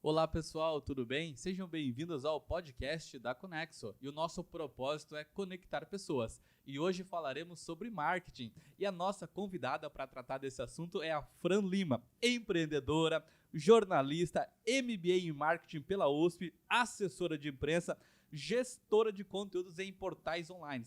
Olá pessoal, tudo bem? Sejam bem-vindos ao podcast da Conexo. E o nosso propósito é conectar pessoas. E hoje falaremos sobre marketing. E a nossa convidada para tratar desse assunto é a Fran Lima, empreendedora, jornalista, MBA em marketing pela USP, assessora de imprensa, gestora de conteúdos em portais online.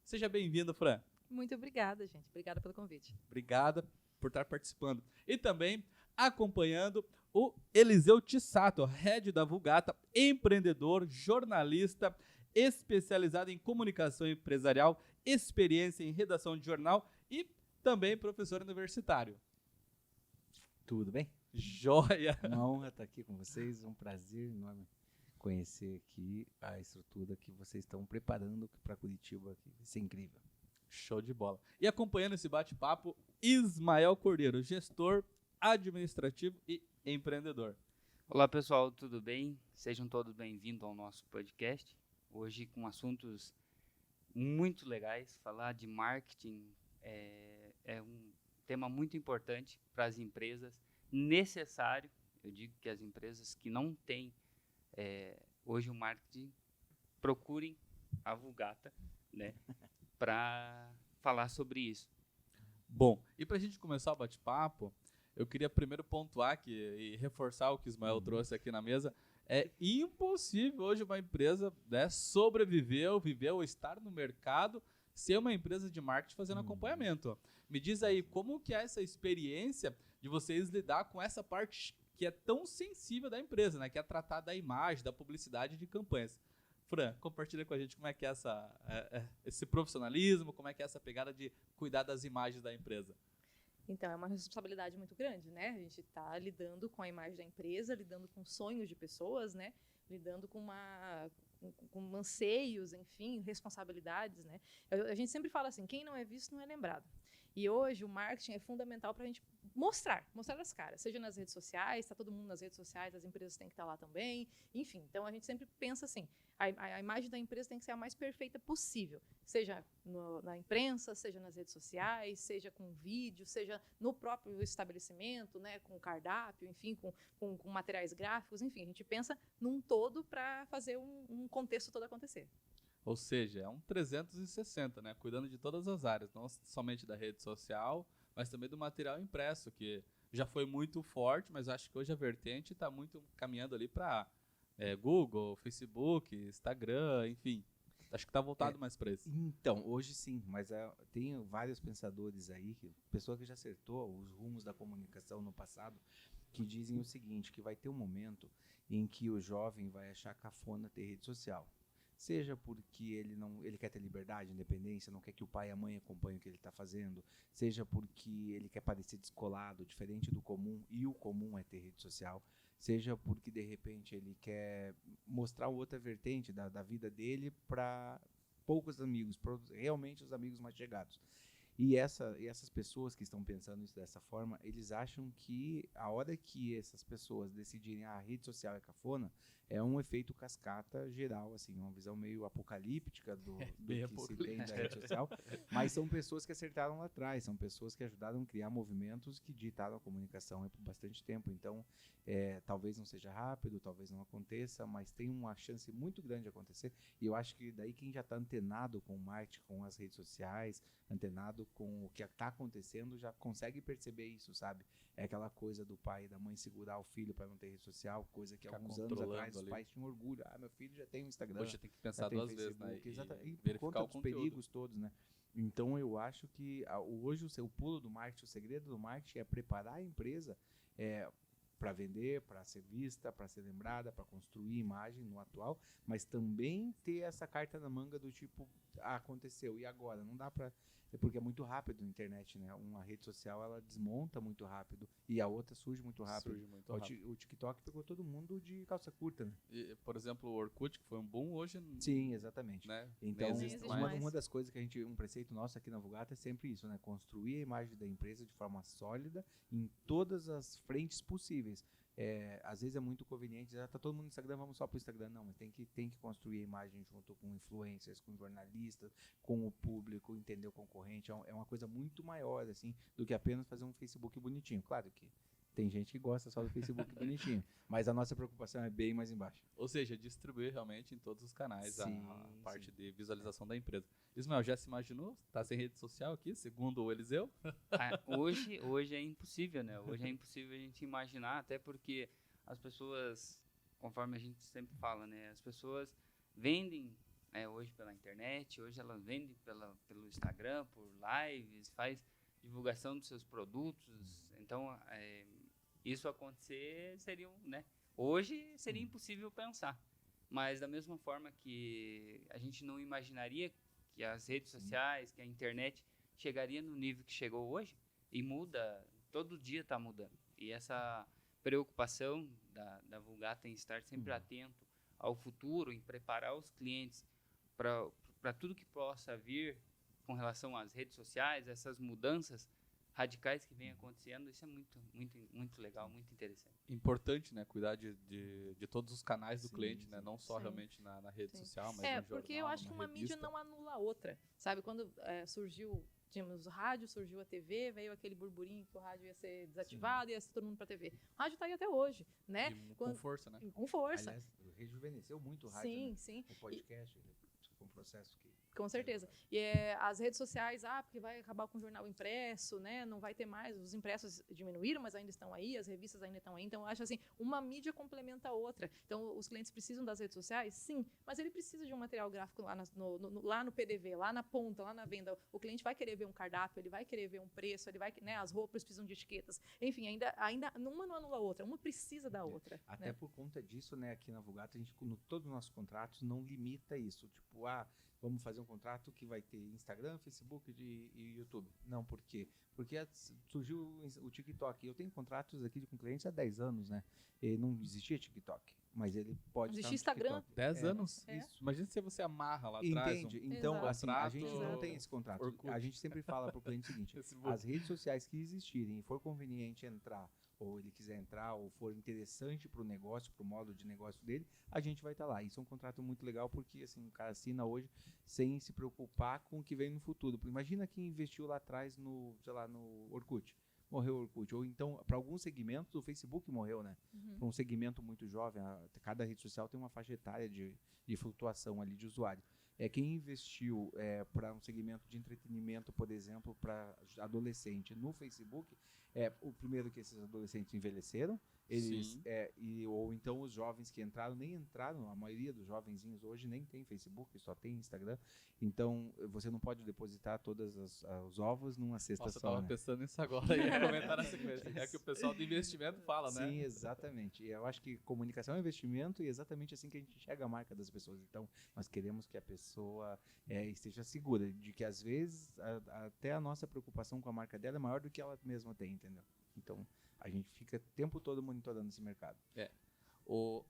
Seja bem-vinda, Fran. Muito obrigada, gente. Obrigada pelo convite. Obrigada por estar participando. E também acompanhando o Eliseu Tissato, head da Vulgata, empreendedor, jornalista, especializado em comunicação empresarial, experiência em redação de jornal e também professor universitário. Tudo bem? Joia! Uma honra estar aqui com vocês, um prazer enorme conhecer aqui a estrutura que vocês estão preparando para Curitiba, que vai ser incrível. Show de bola. E acompanhando esse bate-papo, Ismael Cordeiro, gestor administrativo e empreendedor. Olá pessoal, tudo bem? Sejam todos bem-vindos ao nosso podcast. Hoje com assuntos muito legais. Falar de marketing é um tema muito importante para as empresas, necessário. Eu digo que as empresas que não têm hoje o marketing, procurem a Vulgata, né, para falar sobre isso. Bom, e para a gente começar o bate-papo, eu queria primeiro pontuar e reforçar o que o Ismael trouxe aqui na mesa. É impossível hoje uma empresa, né, sobreviver, viver ou estar no mercado ser uma empresa de marketing fazendo acompanhamento. Me diz aí, como que é essa experiência de vocês lidar com essa parte que é tão sensível da empresa, né, que é tratar da imagem, da publicidade de campanhas. Fran, compartilha com a gente como é que é esse profissionalismo, como é que é essa pegada de cuidar das imagens da empresa. Então, é uma responsabilidade muito grande, né? A gente está lidando com a imagem da empresa, lidando com sonhos de pessoas, né? Lidando com anseios, enfim, responsabilidades, né? A gente sempre fala assim, quem não é visto não é lembrado. E hoje o marketing é fundamental para a gente mostrar as caras, seja nas redes sociais, está todo mundo nas redes sociais, as empresas têm que estar lá também, enfim. Então a gente sempre pensa assim, a imagem da empresa tem que ser a mais perfeita possível, seja na imprensa, seja nas redes sociais, seja com vídeo, seja no próprio estabelecimento, né, com cardápio, enfim, com materiais gráficos, enfim, a gente pensa num todo para fazer um contexto todo acontecer. Ou seja, é um 360, né? Cuidando de todas as áreas, não somente da rede social, mas também do material impresso, que já foi muito forte, mas acho que hoje a vertente está muito caminhando ali para Google, Facebook, Instagram, enfim. Acho que está voltado mais para isso. Então, hoje sim, mas tem vários pensadores aí, pessoa que já acertou os rumos da comunicação no passado, que dizem o seguinte, que vai ter um momento em que o jovem vai achar cafona ter rede social. Seja porque ele quer ter liberdade, independência, não quer que o pai e a mãe acompanhem o que ele está fazendo, seja porque ele quer parecer descolado, diferente do comum, e o comum é ter rede social, seja porque de repente ele quer mostrar outra vertente da vida dele para poucos amigos, para realmente os amigos mais chegados. E essas pessoas que estão pensando isso dessa forma, eles acham que a hora que essas pessoas decidirem a rede social é cafona, é um efeito cascata geral, assim, uma visão meio apocalíptica do que se tem da rede social, mas são pessoas que acertaram lá atrás, são pessoas que ajudaram a criar movimentos que ditaram a comunicação por bastante tempo, então talvez não seja rápido, talvez não aconteça, mas tem uma chance muito grande de acontecer, e eu acho que daí quem já está antenado com o marketing, com as redes sociais, antenado com o que está acontecendo, já consegue perceber isso, sabe? É aquela coisa do pai e da mãe segurar o filho para não ter rede social, coisa que alguns anos atrás os pais tinham orgulho. Ah, meu filho já tem um Instagram. Hoje tem que pensar duas vezes, né? E por conta dos perigos todos, né? Então eu acho que hoje o pulo do marketing, o segredo do marketing é preparar a empresa para vender, para ser vista, para ser lembrada, para construir imagem no atual, mas também ter essa carta na manga do tipo, aconteceu, e agora? Não dá para... Porque é muito rápido na internet, né? Uma rede social, ela desmonta muito rápido e a outra surge muito rápido. O TikTok pegou todo mundo de calça curta, né? E, por exemplo, o Orkut, que foi um boom, hoje... Sim, exatamente. Né? Então, uma das coisas que um preceito nosso aqui na Vulgata é sempre isso, né? Construir a imagem da empresa de forma sólida em todas as frentes possíveis. Às vezes é muito conveniente, já tá todo mundo no Instagram, vamos só pro Instagram. Não, mas tem que construir a imagem junto com influencers, com jornalistas, com o público, entender o concorrente. É uma coisa muito maior, assim, do que apenas fazer um Facebook bonitinho. Claro que tem gente que gosta só do Facebook bonitinho. Mas a nossa preocupação é bem mais embaixo. Ou seja, distribuir realmente em todos os canais Sim, a parte de visualização da empresa. Ismael, já se imaginou? Tá sem rede social aqui, segundo o Eliseu? Hoje é impossível, né? Hoje é impossível a gente imaginar, até porque as pessoas, conforme a gente sempre fala, né? As pessoas vendem hoje pela internet, hoje elas vendem pelo Instagram, por lives, faz divulgação dos seus produtos. Então, isso acontecer seria, né? Hoje seria impossível pensar. Mas da mesma forma que a gente não imaginaria que as redes sociais, que a internet chegaria no nível que chegou hoje, e muda, todo dia está mudando. E essa preocupação da Vulgata em estar sempre atento ao futuro, em preparar os clientes para tudo que possa vir com relação às redes sociais, essas mudanças radicais que vêm acontecendo, isso é muito legal, muito interessante. Importante, né? Cuidar de todos os canais do Sim, cliente, né? sim. Não só Sim. realmente na rede Sim. social, mas no Porque jornal, eu acho que numa uma mídia revista. não anula a outra. Sabe, quando surgiu, tínhamos o rádio, surgiu a TV, veio aquele burburinho que o rádio ia ser desativado, ia ser todo mundo para TV. O rádio está aí até hoje, né? E com força, né? Com força. Aliás, rejuvenesceu muito o rádio, Sim, né? sim. O podcast, foi um processo que... Com certeza. E as redes sociais, porque vai acabar com o jornal impresso, né? Não vai ter mais. Os impressos diminuíram, mas ainda estão aí, as revistas ainda estão aí. Então, eu acho assim, uma mídia complementa a outra. Então, os clientes precisam das redes sociais? Sim, mas ele precisa de um material gráfico lá no PDV, lá na ponta, lá na venda. O cliente vai querer ver um cardápio, ele vai querer ver um preço, ele vai, né? As roupas precisam de etiquetas. Enfim, ainda uma não anula a outra, uma precisa da outra. Até né? por conta disso, né, aqui na Vulgata, a gente, todos os nossos contratos, não limita isso. Tipo, vamos fazer um contrato que vai ter Instagram, Facebook e YouTube. Não, por quê? Porque surgiu o TikTok. Eu tenho contratos aqui com clientes há 10 anos, né? E não existia TikTok, mas ele pode Existia estar no Instagram. TikTok. 10 anos? Isso. Imagina se você amarra lá atrás. Entende? Então, Exato. assim, a gente não Contrato tem esse contrato. Orkut. A gente sempre fala para o cliente o seguinte, Facebook. as redes sociais que existirem e for conveniente entrar, ou ele quiser entrar, ou for interessante para o negócio, para o modo de negócio dele, a gente vai estar lá. Isso é um contrato muito legal porque assim, o cara assina hoje sem se preocupar com o que vem no futuro. Imagina quem investiu lá atrás no Orkut. Morreu o Orkut. Ou então, para alguns segmentos, o Facebook morreu, né? Para um segmento muito jovem, cada rede social tem uma faixa etária de flutuação ali de usuário. Quem investiu para um segmento de entretenimento, por exemplo, para adolescente no Facebook, o primeiro que esses adolescentes envelheceram, eles ou então os jovens que nem entraram, a maioria dos jovenzinhos hoje nem tem Facebook, só tem Instagram. Então você não pode depositar todos os ovos numa cesta Nossa, eu só. tava Né? pensando nisso agora e ia comentar na sequência. É que o pessoal do investimento fala, né? Sim, exatamente. E eu acho que comunicação é investimento e é exatamente assim que a gente enxerga a marca das pessoas. Então, nós queremos que a pessoa esteja segura de que, às vezes, até a nossa preocupação com a marca dela é maior do que ela mesma tem, entendeu? Então, a gente fica o tempo todo monitorando esse mercado.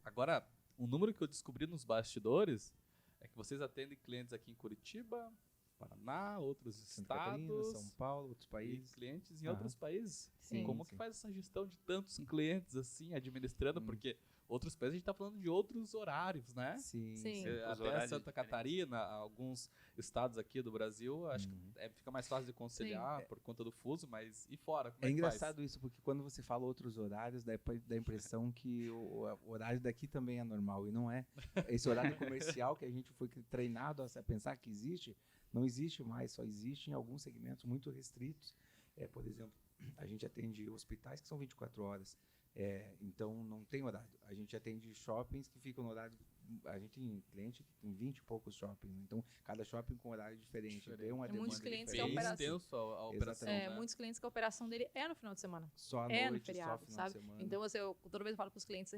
Agora, um número que eu descobri nos bastidores é que vocês atendem clientes aqui em Curitiba, Paraná, outros Santa Catarina, estados, São Paulo, outros e países. clientes em Aham. outros países. Sim. Como que faz essa gestão de tantos clientes assim, administrando? Porque outros países a gente está falando de outros horários, né? Sim. Sim. Até horários Santa diferentes. Catarina, alguns estados aqui do Brasil, acho que fica mais fácil de conciliar por conta do fuso, mas e fora? Como É é que engraçado isso, porque quando você fala outros horários, dá a impressão que o horário daqui também é normal, e não é. Esse horário comercial que a gente foi treinado a pensar que existe, não existe mais, só existe em alguns segmentos muito restritos. Por exemplo, a gente atende hospitais que são 24 horas, então não tem horário. A gente atende shoppings que ficam no horário. A gente tem cliente que tem 20 e poucos shoppings, então cada shopping com horário diferente. Tem uma Muitos demanda clientes faz? que diferente. Bem operação- extenso a operação, Exatamente. né? Muitos clientes que a operação dele é no final de semana. Só à No noite, feriado, só final sabe? de semana. Então, toda vez eu falo para os clientes,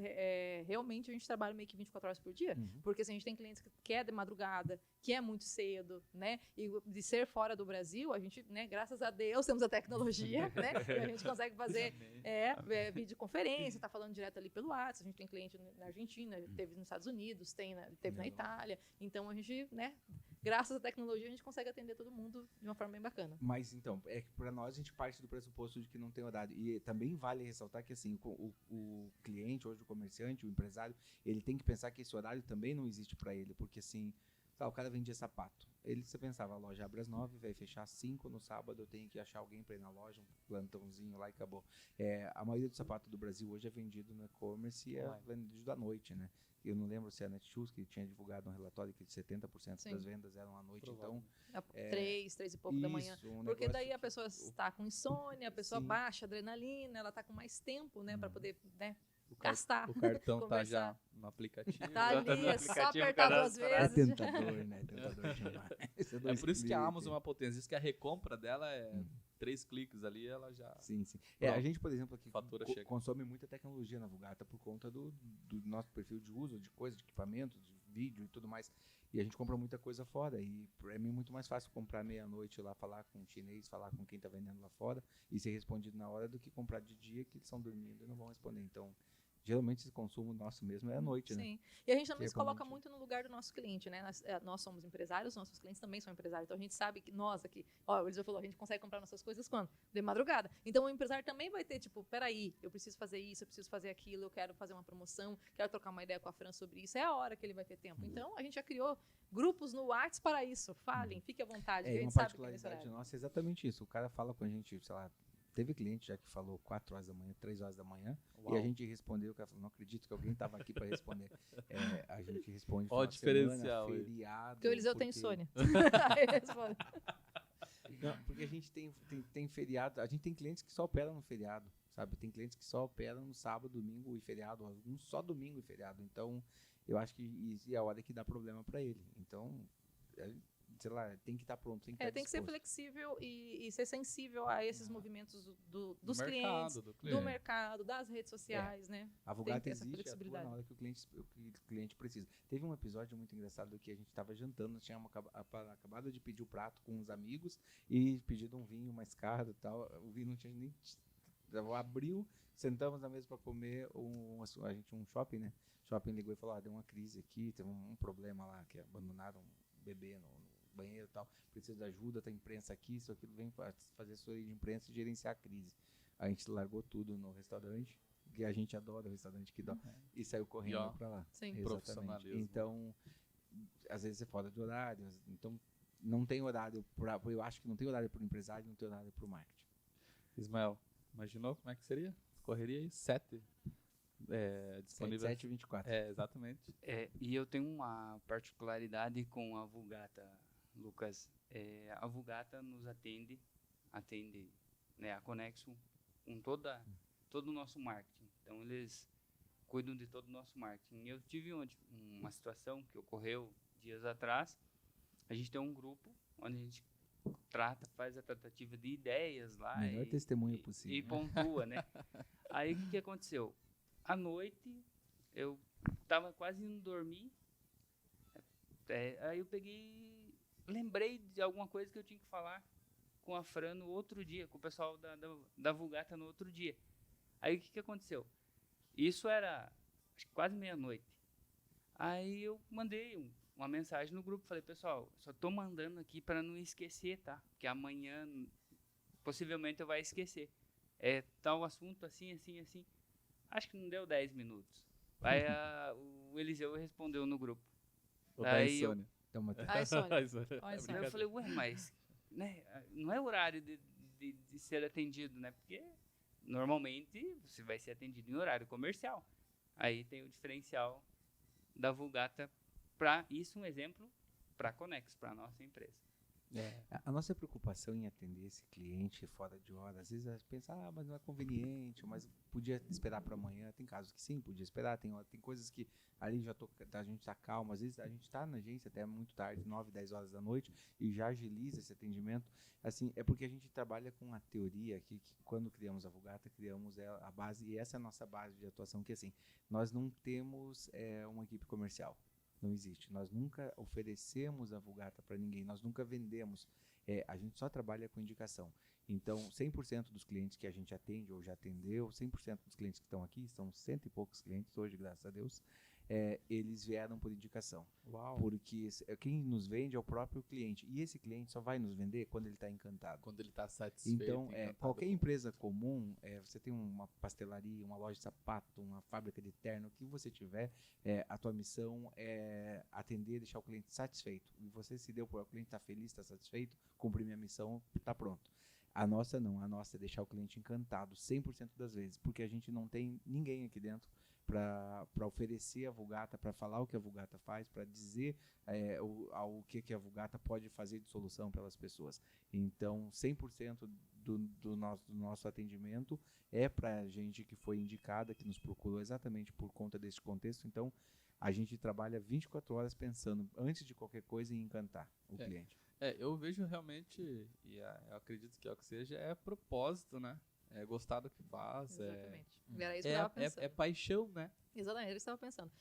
realmente a gente trabalha meio que 24 horas por dia, Uhum. porque assim, a gente tem clientes que é de madrugada, que é muito cedo, né? E de ser fora do Brasil, a gente, né, graças a Deus, temos a tecnologia, né? E a gente consegue fazer videoconferência, tá falando direto ali pelo WhatsApp. A gente tem cliente na Argentina, teve nos Estados Unidos, teve na Itália. Então, a gente, né, graças à tecnologia, a gente consegue atender todo mundo de uma forma bem bacana. Mas então, é que para nós a gente parte do pressuposto de que não tem horário. E também vale ressaltar que assim, o cliente, hoje o comerciante, o empresário, ele tem que pensar que esse horário também não existe para ele, porque assim, o cara vendia sapato. Você pensava, a loja abre às 9, vai fechar às 5, no sábado eu tenho que achar alguém para ir na loja, um plantãozinho lá e acabou. A maioria dos sapatos do Brasil hoje é vendido no e-commerce e é vendido à noite, né? Eu não lembro se é a Netshoes que tinha divulgado um relatório que 70% Sim. das vendas eram à noite, então... 3 e pouco da manhã. Porque daí a pessoa que, está com insônia, a pessoa sim. baixa a adrenalina, ela está com mais tempo, né, para poder, né, gastar. O cartão tá Conversar. já no aplicativo. Tá ali, no é só aplicativo apertar 2 cadastrado. É vezes. tentador, né? Tentador demais. É por isso que a Amazon é uma potência. Diz que a recompra dela é 3 cliques ali, ela já... Sim, sim. Pronto. A gente, por exemplo, aqui Fatura chega. consome muita tecnologia na Vulgata por conta do nosso perfil de uso, de coisa, de equipamento, de vídeo e tudo mais. E a gente compra muita coisa fora. E pra mim é muito mais fácil comprar meia-noite lá, falar com o chinês, falar com quem tá vendendo lá fora e ser respondido na hora do que comprar de dia que eles estão dormindo e não vão responder. Então, geralmente esse consumo nosso mesmo é à noite, né? Sim. E a gente também Que é se coloca comum. muito no lugar do nosso cliente, né? Nós somos empresários, nossos clientes também são empresários. Então a gente sabe que nós aqui, ó, o Eliseu falou, a gente consegue comprar nossas coisas quando? De madrugada. Então o empresário também vai ter, tipo, peraí, eu preciso fazer isso, eu preciso fazer aquilo, eu quero fazer uma promoção, quero trocar uma ideia com a Fran sobre isso. É a hora que ele vai ter tempo. Então a gente já criou grupos no WhatsApp para isso. Falem, fique à vontade. A Uma gente sabe que é nesse particularidade horário. nossa é exatamente isso. O cara fala com a gente, sei lá, teve cliente já que falou 4 horas da manhã, 3 horas da manhã, Uau. e a gente respondeu, o cara falou, não acredito que alguém estava aqui para responder. A gente responde Ó o final de semana, diferencial aí. feriado. Porque o Eliseu tem porque- insônia. Aí ele responde. Não, porque a gente tem feriado, a gente tem clientes que só operam no feriado, sabe? Tem clientes que só operam no sábado, domingo e feriado, alguns só domingo e feriado. Então, eu acho que isso é a hora que dá problema para ele. Então, sei lá, tem que estar pronto, tem que estar Tem que ser disposto. flexível e ser sensível a esses movimentos dos Do clientes, mercado, do do cliente. mercado, das redes sociais, né? A Vulgata ter essa existe, atua flexibilidade. na hora que o cliente precisa. Teve um episódio muito engraçado que a gente estava jantando, nós tínhamos acabado de pedir o prato com uns amigos e pedido um vinho mais caro e tal. O vinho não tinha nem... Abriu, sentamos na mesa para comer, a gente um shopping, né? O shopping ligou e falou, deu uma crise aqui, teve um problema lá, que abandonaram um bebê no banheiro e tal, precisa de ajuda, tem imprensa aqui, isso aqui vem fazer assessoria de imprensa e gerenciar a crise. A gente largou tudo no restaurante, que a gente adora o restaurante que dá, e saiu correndo para lá. Sim. Exatamente. Profissionalismo. Então, às vezes é fora de horário, então não tem horário, eu acho que não tem horário para o empresário, não tem horário para o marketing. Ismael, imaginou como é que seria? Correria aí, 7 disponível. 7 e 24. Exatamente. E eu tenho uma particularidade com a Vulgata, Lucas. A Vulgata nos atende, né, a Conexo com todo o nosso marketing. Então, eles cuidam de todo o nosso marketing. Eu tive uma situação que ocorreu dias atrás. A gente tem um grupo onde a gente faz a tratativa de ideias lá. Melhor testemunho possível. E pontua, né? Aí, o que aconteceu? À noite, eu tava quase indo dormir. Aí eu lembrei de alguma coisa que eu tinha que falar com a Fran no outro dia, com o pessoal da Vulgata no outro dia. Aí o que aconteceu? Isso era acho que quase meia-noite. Aí eu mandei uma mensagem no grupo, falei, pessoal, só tô mandando aqui para não esquecer, tá? Porque amanhã possivelmente eu vai esquecer. Tal assunto assim, assim, assim. Acho que não deu 10 minutos. Aí o Eliseu respondeu no grupo. Ou da Aí insônia. Então, Matheus, Ai, Sônia. A insônia. Olha só. Aí eu falei, ué, mas né, não é horário de ser atendido, né? Porque normalmente você vai ser atendido em horário comercial. Aí tem o diferencial da Vulgata para isso, um exemplo para a Conex, para a nossa empresa. a nossa preocupação em atender esse cliente fora de hora, às vezes a gente pensa, mas não é conveniente, mas podia esperar para amanhã. Tem casos que sim, podia esperar. Tem coisas que ali a gente está calmo. Às vezes a gente está na agência até muito tarde, 9, 10 horas da noite, e já agiliza esse atendimento. Assim, é porque a gente trabalha com a teoria que quando criamos a Vulgata, criamos a base, e essa é a nossa base de atuação, que assim, nós não temos uma equipe comercial. Não existe. Nós nunca oferecemos a Vulgata para ninguém. Nós nunca vendemos. A gente só trabalha com indicação. Então, 100% dos clientes que a gente atende ou já atendeu, 100% dos clientes que estão aqui, são 100 e poucos clientes hoje, graças a Deus, eles vieram por indicação. Uau. Porque quem nos vende é o próprio cliente. E esse cliente só vai nos vender quando ele está encantado. Quando ele está satisfeito. Então, encantado qualquer com- empresa comum, você tem uma pastelaria, uma loja de sapato, uma fábrica de terno, o que você tiver, a tua missão é atender, deixar o cliente satisfeito. E você se deu por o cliente está feliz, está satisfeito, cumprir minha missão, está pronto. A nossa não, a nossa é deixar o cliente encantado 100% das vezes, porque a gente não tem ninguém aqui dentro para oferecer a Vulgata, para falar o que a Vulgata faz, para dizer o que a Vulgata pode fazer de solução pelas pessoas. Então, 100% do nosso atendimento é para gente que foi indicada, que nos procurou exatamente por conta desse contexto. Então, a gente trabalha 24 horas pensando, antes de qualquer coisa, em encantar o cliente. Eu vejo realmente, e eu acredito que é o que seja, é propósito, né? É gostar do que faz. Exatamente. Era isso que eu estava pensando. É paixão, né? Exatamente, era isso que eu estava pensando.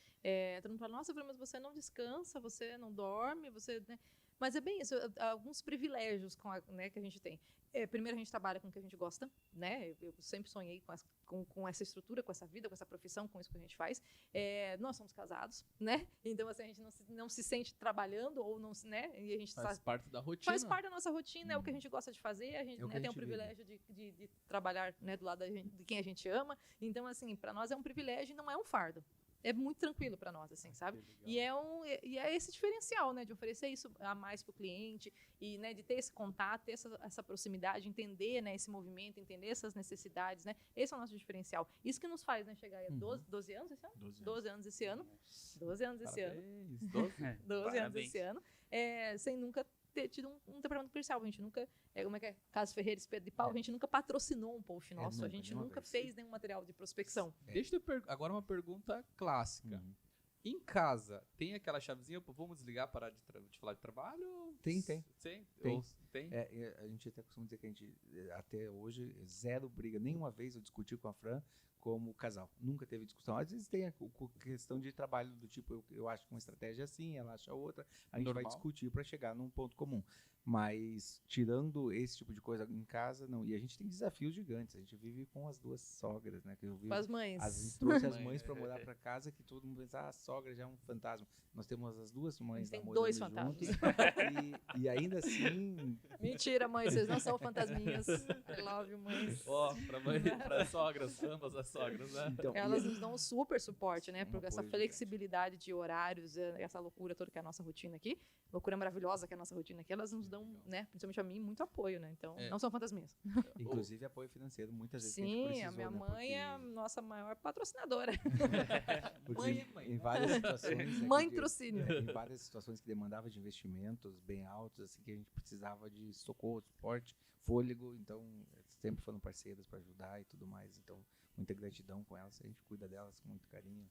Todo mundo fala, nossa, mas você não descansa, você não dorme, você... Né? Mas é bem isso, alguns privilégios né, que a gente tem. Primeiro, a gente trabalha com o que a gente gosta, né? Eu sempre sonhei com essa estrutura, com essa vida, com essa profissão, com isso que a gente faz. Nós somos casados, né? Então, assim, a gente não se sente trabalhando ou não se, né? E a gente Faz parte da rotina. faz parte da nossa rotina, é o que a gente gosta de fazer. A gente, É o que né, a tem o gente privilégio de trabalhar, né, do lado de quem a gente ama. Então, assim, para nós é um privilégio e não é um fardo. É muito tranquilo para nós, assim, sabe? E é esse diferencial, né, de oferecer isso a mais para o cliente e, né, de ter esse contato, ter essa proximidade, entender, né, esse movimento, entender essas necessidades, né? Esse é o nosso diferencial. Isso que nos faz, né, chegar a 12 anos esse ano? 12 anos esse ano. 12 anos esse ano. 12 anos esse ano. Sem nunca ter tido um departamento comercial. A gente nunca, como é que é? Caso Ferreira, Espeto de Pau, a gente nunca patrocinou um post nosso. A gente nunca fez nenhum material de prospecção. Deixa eu agora uma pergunta clássica. Em casa, tem aquela chavezinha, vamos desligar, parar de falar de trabalho? Tem. Tem? Tem? A gente até costuma dizer que a gente, até hoje, zero briga. Nenhuma vez eu discuti com a Fran como casal. Nunca teve discussão. Às vezes tem a questão de trabalho do tipo, eu acho que uma estratégia é assim, ela acha outra. A gente vai discutir para chegar num ponto comum. Mas, tirando esse tipo de coisa em casa, não. E a gente tem desafios gigantes. A gente vive com as duas sogras, né? Que eu vivo, Com as mães. a gente trouxe as mães para morar para casa, que todo mundo pensa, a sogra já é um fantasma. Nós temos as duas mães tem namorando 2 juntos, fantasmas. e ainda assim, Mentira, mãe, vocês não são fantasminhas. I love you, mães. Para sogras, ambas as sogras, né? então, Elas nos dão um super suporte, né? Porque essa apoio flexibilidade de horários, essa loucura toda que é a nossa rotina aqui, loucura maravilhosa que é a nossa rotina aqui, elas nos dão, né? Principalmente a mim, muito apoio, né? Então, não são fantasminhas. inclusive apoio financeiro, muitas vezes que a gente Sim, precisou, a minha né? mãe é a nossa maior patrocinadora. Porque em várias situações, Mãe trocínio. em várias situações que demandava de investimentos bem altos, assim, que a gente precisava de socorro, suporte, fôlego, então sempre foram parceiras para ajudar e tudo mais. Então, muita gratidão com elas, a gente cuida delas com muito carinho.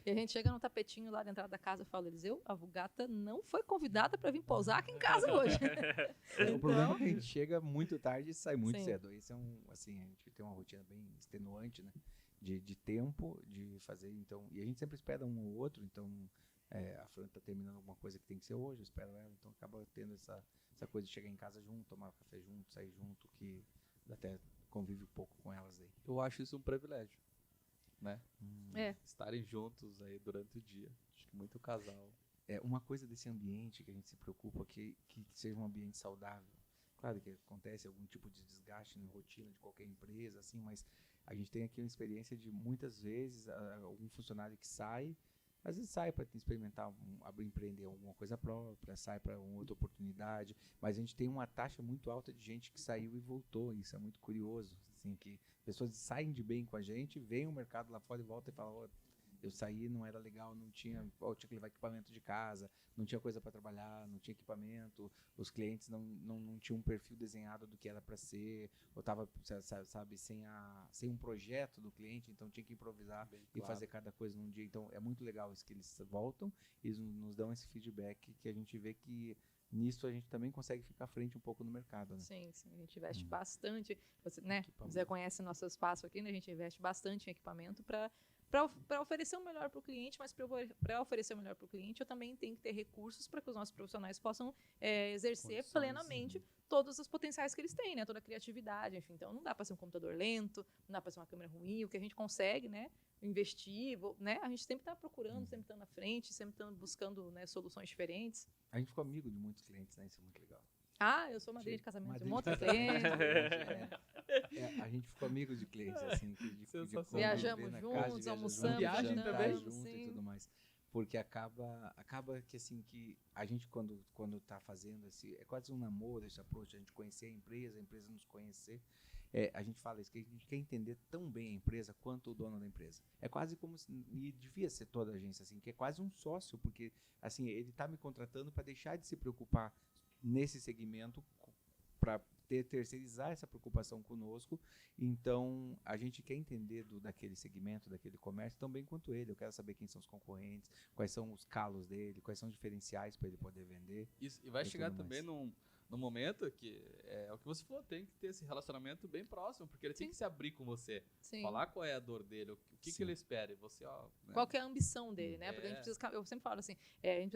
E a gente chega no tapetinho lá dentro da casa e fala, Eliseu, a Vulgata não foi convidada para vir pousar aqui em casa hoje. O problema é que a gente chega muito tarde e sai muito Sim. cedo. Esse é assim, a gente tem uma rotina bem extenuante, né? De tempo, de fazer, então, e a gente sempre espera um ou outro, então a Fran tá terminando alguma coisa que tem que ser hoje, eu espero ela, então acaba tendo essa coisa de chegar em casa junto, tomar café junto, sair junto, que até convive um pouco com elas aí. Eu acho isso um privilégio, né? É. Estarem juntos aí durante o dia. Acho que muito casal. Uma coisa desse ambiente que a gente se preocupa que seja um ambiente saudável. Claro que acontece algum tipo de desgaste na rotina de qualquer empresa, assim, mas a gente tem aqui uma experiência de muitas vezes algum funcionário que sai, às vezes sai para experimentar, empreender alguma coisa própria, sai para uma outra oportunidade, mas a gente tem uma taxa muito alta de gente que saiu e voltou, isso é muito curioso, assim, que pessoas saem de bem com a gente, veem o mercado lá fora e voltam e falam, eu saí, não era legal, não tinha, tinha que levar equipamento de casa, não tinha coisa para trabalhar, não tinha equipamento, os clientes não tinham um perfil desenhado do que era para ser, ou estava, sabe, sem um projeto do cliente, então tinha que improvisar e fazer cada coisa num dia. Então é muito legal isso que eles voltam e nos dão esse feedback que a gente vê que nisso a gente também consegue ficar à frente um pouco no mercado, né? Sim, a gente investe bastante. Você, né, você conhece nosso espaço aqui, né? A gente investe bastante em equipamento para oferecer o melhor para o cliente, mas para oferecer o melhor para o cliente, eu também tenho que ter recursos para que os nossos profissionais possam exercer plenamente todos os potenciais que eles têm, né? Toda a criatividade, enfim. Então, não dá para ser um computador lento, não dá para ser uma câmera ruim. O que a gente consegue, né? Investir, né? A gente sempre está procurando, sempre está na frente, sempre está buscando, né, soluções diferentes. A gente ficou amigo de muitos clientes, né? Isso é muito legal. Ah, eu sou madrinha de casamento de um monte de Madrinha de cliente. casamento, a gente ficou amigo de clientes, assim, de Sensacional. conviver Viajamos na juntos, casa, viaja almoçamos, junto, Viagem jantar também. junto sim. e tudo mais. Porque acaba que, assim, que a gente, quando tá fazendo é quase um namoro, esse approach, a gente conhecer a empresa nos conhecer. A gente fala isso, que a gente quer entender tão bem a empresa quanto o dono da empresa. É quase como se, e devia ser toda agência assim, que é quase um sócio, porque assim, ele está me contratando para deixar de se preocupar nesse segmento, para terceirizar essa preocupação conosco. Então, a gente quer entender daquele segmento, daquele comércio, tão bem quanto ele. Eu quero saber quem são os concorrentes, quais são os calos dele, quais são os diferenciais para ele poder vender. Isso, e vai E chegar tudo também mais. num momento que é o que você falou, tem que ter esse relacionamento bem próximo, porque ele tem Sim. que se abrir com você, Sim. falar qual é a dor dele, o que Sim. ele espera, e você, ó... né? Qual que é a ambição dele, né? Porque a gente É. precisa, eu sempre falo assim, a gente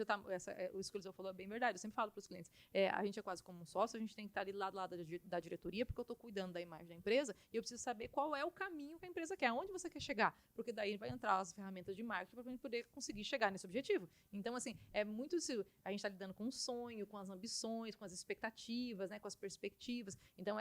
isso que o Eliseu falou é bem verdade, eu sempre falo para os clientes, a gente é quase como um sócio, a gente tem que estar ali lado a lado da diretoria, porque eu estou cuidando da imagem da empresa, e eu preciso saber qual é o caminho que a empresa quer, aonde você quer chegar, porque daí vai entrar as ferramentas de marketing para a gente poder conseguir chegar nesse objetivo. Então, assim, é muito isso, a gente está lidando com o sonho, com as ambições, com as expectativas, né, com as perspectivas. Então,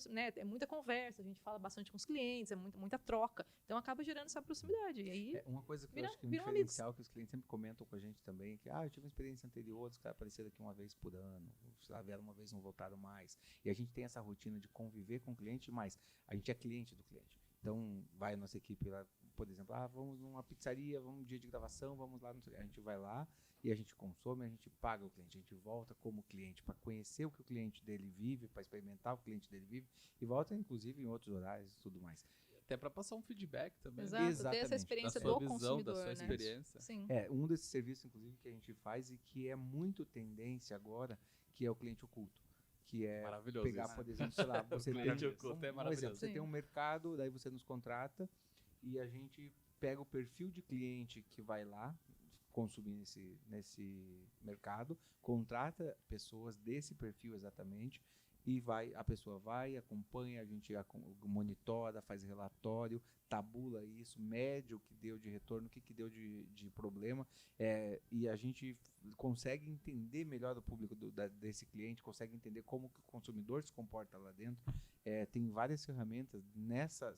né, é muita conversa, a gente fala bastante com os clientes, é muita troca. Então, acaba gerando essa proximidade. E aí, Uma coisa que Vira- eu acho que é um viram diferencial que os clientes sempre comentam com a gente também, é que eu tive uma experiência anterior, os caras apareceram aqui uma vez por ano, sei lá, vieram uma vez, não voltaram mais. E a gente tem essa rotina de conviver com o cliente, mas a gente é cliente do cliente. Então, vai a nossa equipe lá, por exemplo, vamos numa pizzaria, vamos no dia de gravação, vamos lá, a gente vai lá e a gente consome, a gente paga o cliente, a gente volta como cliente para conhecer o que o cliente dele vive, para experimentar o que o cliente dele vive e volta, inclusive, em outros horários e tudo mais. Até para passar um feedback também, exato, ter essa Exatamente. experiência da sua do visão, consumidor, da sua né? experiência. Sim. Um desses serviços, inclusive, que a gente faz e que é muito tendência agora, que é o cliente oculto. Que é Maravilhoso pegar, isso. por exemplo, sei lá, você tem, cliente oculto é um maravilhoso. exemplo, você Sim. tem um mercado, daí você nos contrata e a gente pega o perfil de cliente que vai lá consumir nesse mercado, contrata pessoas desse perfil exatamente e a pessoa vai, acompanha, a gente monitora, faz relatório, tabula isso, mede o que deu de retorno, o que deu de problema, e a gente consegue entender melhor o público desse cliente, consegue entender como que o consumidor se comporta lá dentro. Tem várias ferramentas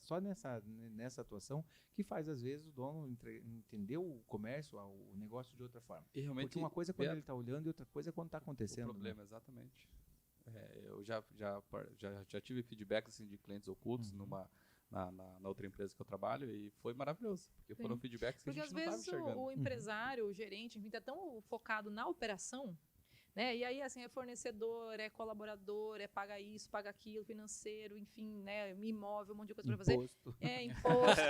só nessa atuação que faz, às vezes, o dono entender o comércio, o negócio de outra forma. E realmente Porque uma coisa é quando ver ele está olhando e outra coisa é quando está o acontecendo. problema, exatamente. Eu já tive feedback assim, de clientes ocultos na outra empresa que eu trabalho e foi maravilhoso, porque foram Sim. feedbacks que Porque a às gente não estava vezes enxergando. o empresário, o gerente, enfim, está tão focado na operação, né? E aí, assim, é fornecedor, é colaborador, é paga isso, paga aquilo, financeiro, enfim, né? Imóvel, um monte de coisa para fazer. Imposto. Imposto,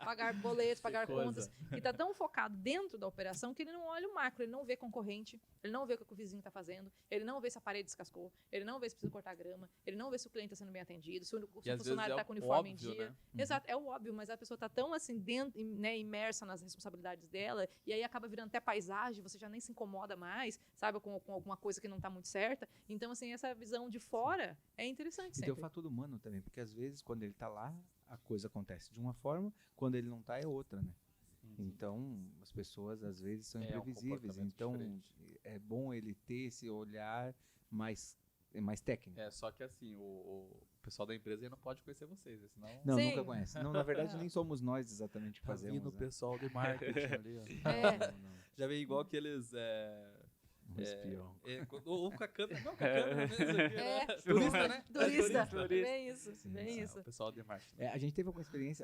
pagar boletos, pagar coisa. contas. E tá tão focado dentro da operação que ele não olha o macro, ele não vê concorrente, ele não vê o que o vizinho está fazendo, ele não vê se a parede descascou, ele não vê se precisa cortar grama, ele não vê se o cliente está sendo bem atendido, se o E às vezes funcionário é está com o uniforme óbvio, em dia. né? Exato, é o óbvio, mas a pessoa está tão assim dentro, né, imersa nas responsabilidades dela, e aí acaba virando até paisagem, você já nem se incomoda mais, sabe, com alguma coisa que não está muito certa. Então, assim, essa visão de fora é interessante E tem o sempre. fator humano também, porque às vezes quando ele está lá, a coisa acontece de uma forma, quando ele não está é outra, né? Então, as pessoas às vezes são É, um imprevisíveis, comportamento então diferente. é bom ele ter esse olhar mais técnico. Só que assim, o pessoal da empresa aí não pode conhecer vocês, né? Senão... Não, Sim. nunca conhece. Não, na verdade, nem somos nós exatamente que fazemos. vindo o né? pessoal de marketing ali, ó. Não. Já veio igual aqueles... Um espião. Ou com a câmera, não, com a câmera mesmo aqui, né? Turista, né? Turista. Turista. Bem isso, Sim, bem sim. isso. O pessoal de marketing. A gente teve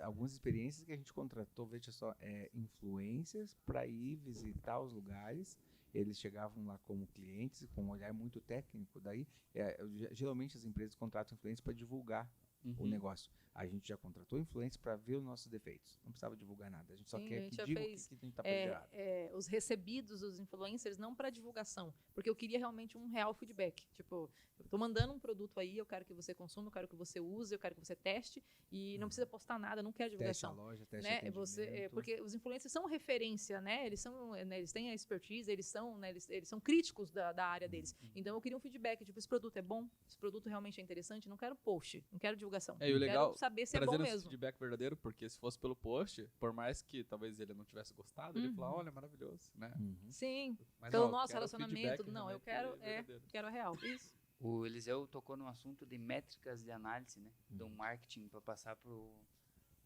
algumas experiências que a gente contratou, veja só, influencers para ir visitar os lugares. Eles chegavam lá como clientes, com um olhar muito técnico. Daí, geralmente as empresas contratam influencers para divulgar o negócio. A gente já contratou influencers para ver os nossos defeitos. Não precisava divulgar nada. A gente só quer que diga o que a gente está fazendo errado. Os recebidos dos influencers não para divulgação, porque eu queria realmente um real feedback. Tipo, eu estou mandando um produto aí, eu quero que você consuma, eu quero que você use, eu quero que você teste e não precisa postar nada, não quer divulgação. Teste a loja, teste né? atendimento. Porque os influencers são referência, né? Eles têm a expertise, eles são críticos da área deles. Então eu queria um feedback, tipo, esse produto é bom, esse produto realmente é interessante, não quero post, não quero divulgação. E o legal, quero saber se é bom trazendo mesmo. esse feedback verdadeiro, porque se fosse pelo post, por mais que talvez ele não tivesse gostado, ele ia falar, olha, maravilhoso, né? Sim, Mas, pelo não, nosso quero relacionamento, feedback não, eu realmente quero, verdadeiro. quero a real. Isso. O Eliseu tocou no assunto de métricas de análise, né? Do marketing para passar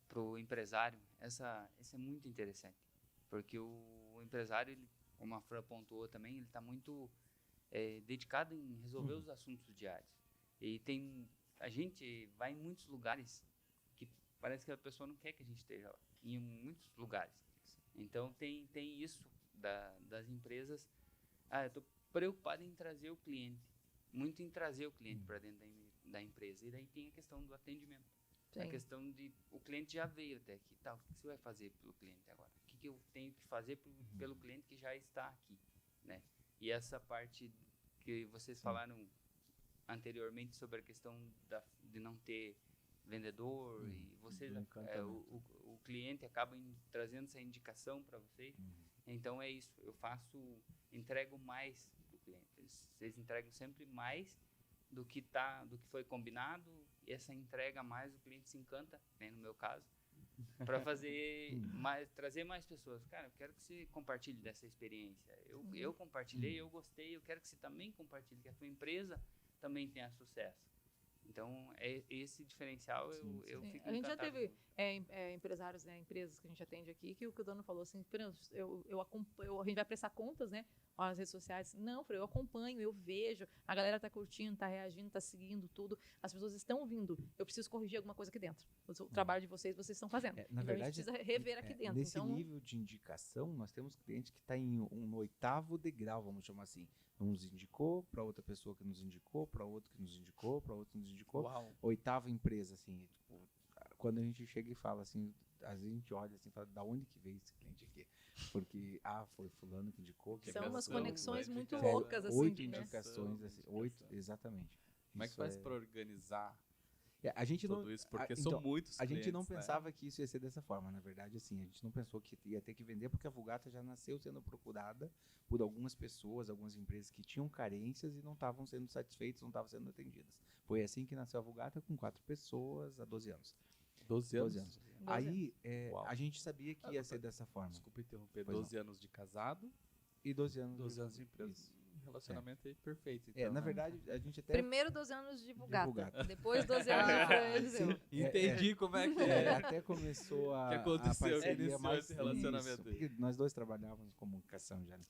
pro empresário. Essa é muito interessante, porque o empresário, ele, como a Fran pontuou também, ele está muito dedicado em resolver os assuntos diários. E a gente vai em muitos lugares que parece que a pessoa não quer que a gente esteja lá, em muitos lugares. Então tem isso das empresas. Eu estou preocupado em trazer o cliente, muito em trazer o cliente para dentro da empresa. E daí tem a questão do atendimento. Sim. A questão de o cliente já veio até aqui, tá? O que você vai fazer pelo cliente agora? O que eu tenho que fazer pelo cliente que já está aqui, né? E essa parte que vocês falaram anteriormente sobre a questão de não ter vendedor e vocês, o cliente acaba trazendo essa indicação para vocês. Então é isso, entrego mais do cliente. Vocês entregam sempre mais do que foi combinado, e essa entrega a mais o cliente se encanta, né, no meu caso, para fazer trazer mais pessoas. Cara, eu quero que você compartilhe dessa experiência. Eu compartilhei, eu gostei, eu quero que você também compartilhe, que a tua empresa também tenha sucesso. Então, esse diferencial eu fico A gente já encantado teve com. empresários, né, empresas que a gente atende aqui, que o dono falou assim, a gente vai prestar contas, né, às redes sociais. Não, eu acompanho, eu vejo, a galera tá curtindo, tá reagindo, tá seguindo tudo, as pessoas estão vindo, eu preciso corrigir alguma coisa aqui dentro. O trabalho de vocês estão fazendo. Na então verdade, a gente precisa rever aqui dentro. Nesse então, nível de indicação, nós temos cliente que está no 8º degrau, vamos chamar assim. Nos indicou, para outra pessoa que nos indicou, para outro que nos indicou, para outro que nos indicou. Uau. 8ª empresa, assim, tipo, quando a gente chega e fala assim, às vezes a gente olha assim e fala, da onde que veio esse cliente aqui? Porque, foi fulano que indicou. Que são umas conexões muito indicação, loucas, assim. 8 né? indicações, assim, 8, exatamente. Como é que Isso faz para organizar a gente tudo não, isso? Porque então, são muitos a gente não clientes, né? pensava que isso ia ser dessa forma, na verdade, assim, a gente não pensou que ia ter que vender, porque a Vulgata já nasceu sendo procurada por algumas pessoas, algumas empresas que tinham carências e não estavam sendo satisfeitas, não estavam sendo atendidas. Foi assim que nasceu a Vulgata, com 4 pessoas há 12 anos. 12 anos. Aí, a gente sabia que ia ser dessa forma. Desculpa interromper. Pois 12 anos de casado, E 12 anos, 12 anos de empresa. Isso. Relacionamento aí perfeito. Então, Na né? verdade, a gente até... Primeiro 12 anos de Vulgata, Vulgata. depois 12 anos de Fran Eliseu. Entendi como é que é. até começou a que aconteceu, a parceria que iniciou mais esse relacionamento isso, aí. porque nós dois trabalhávamos com comunicação já, né?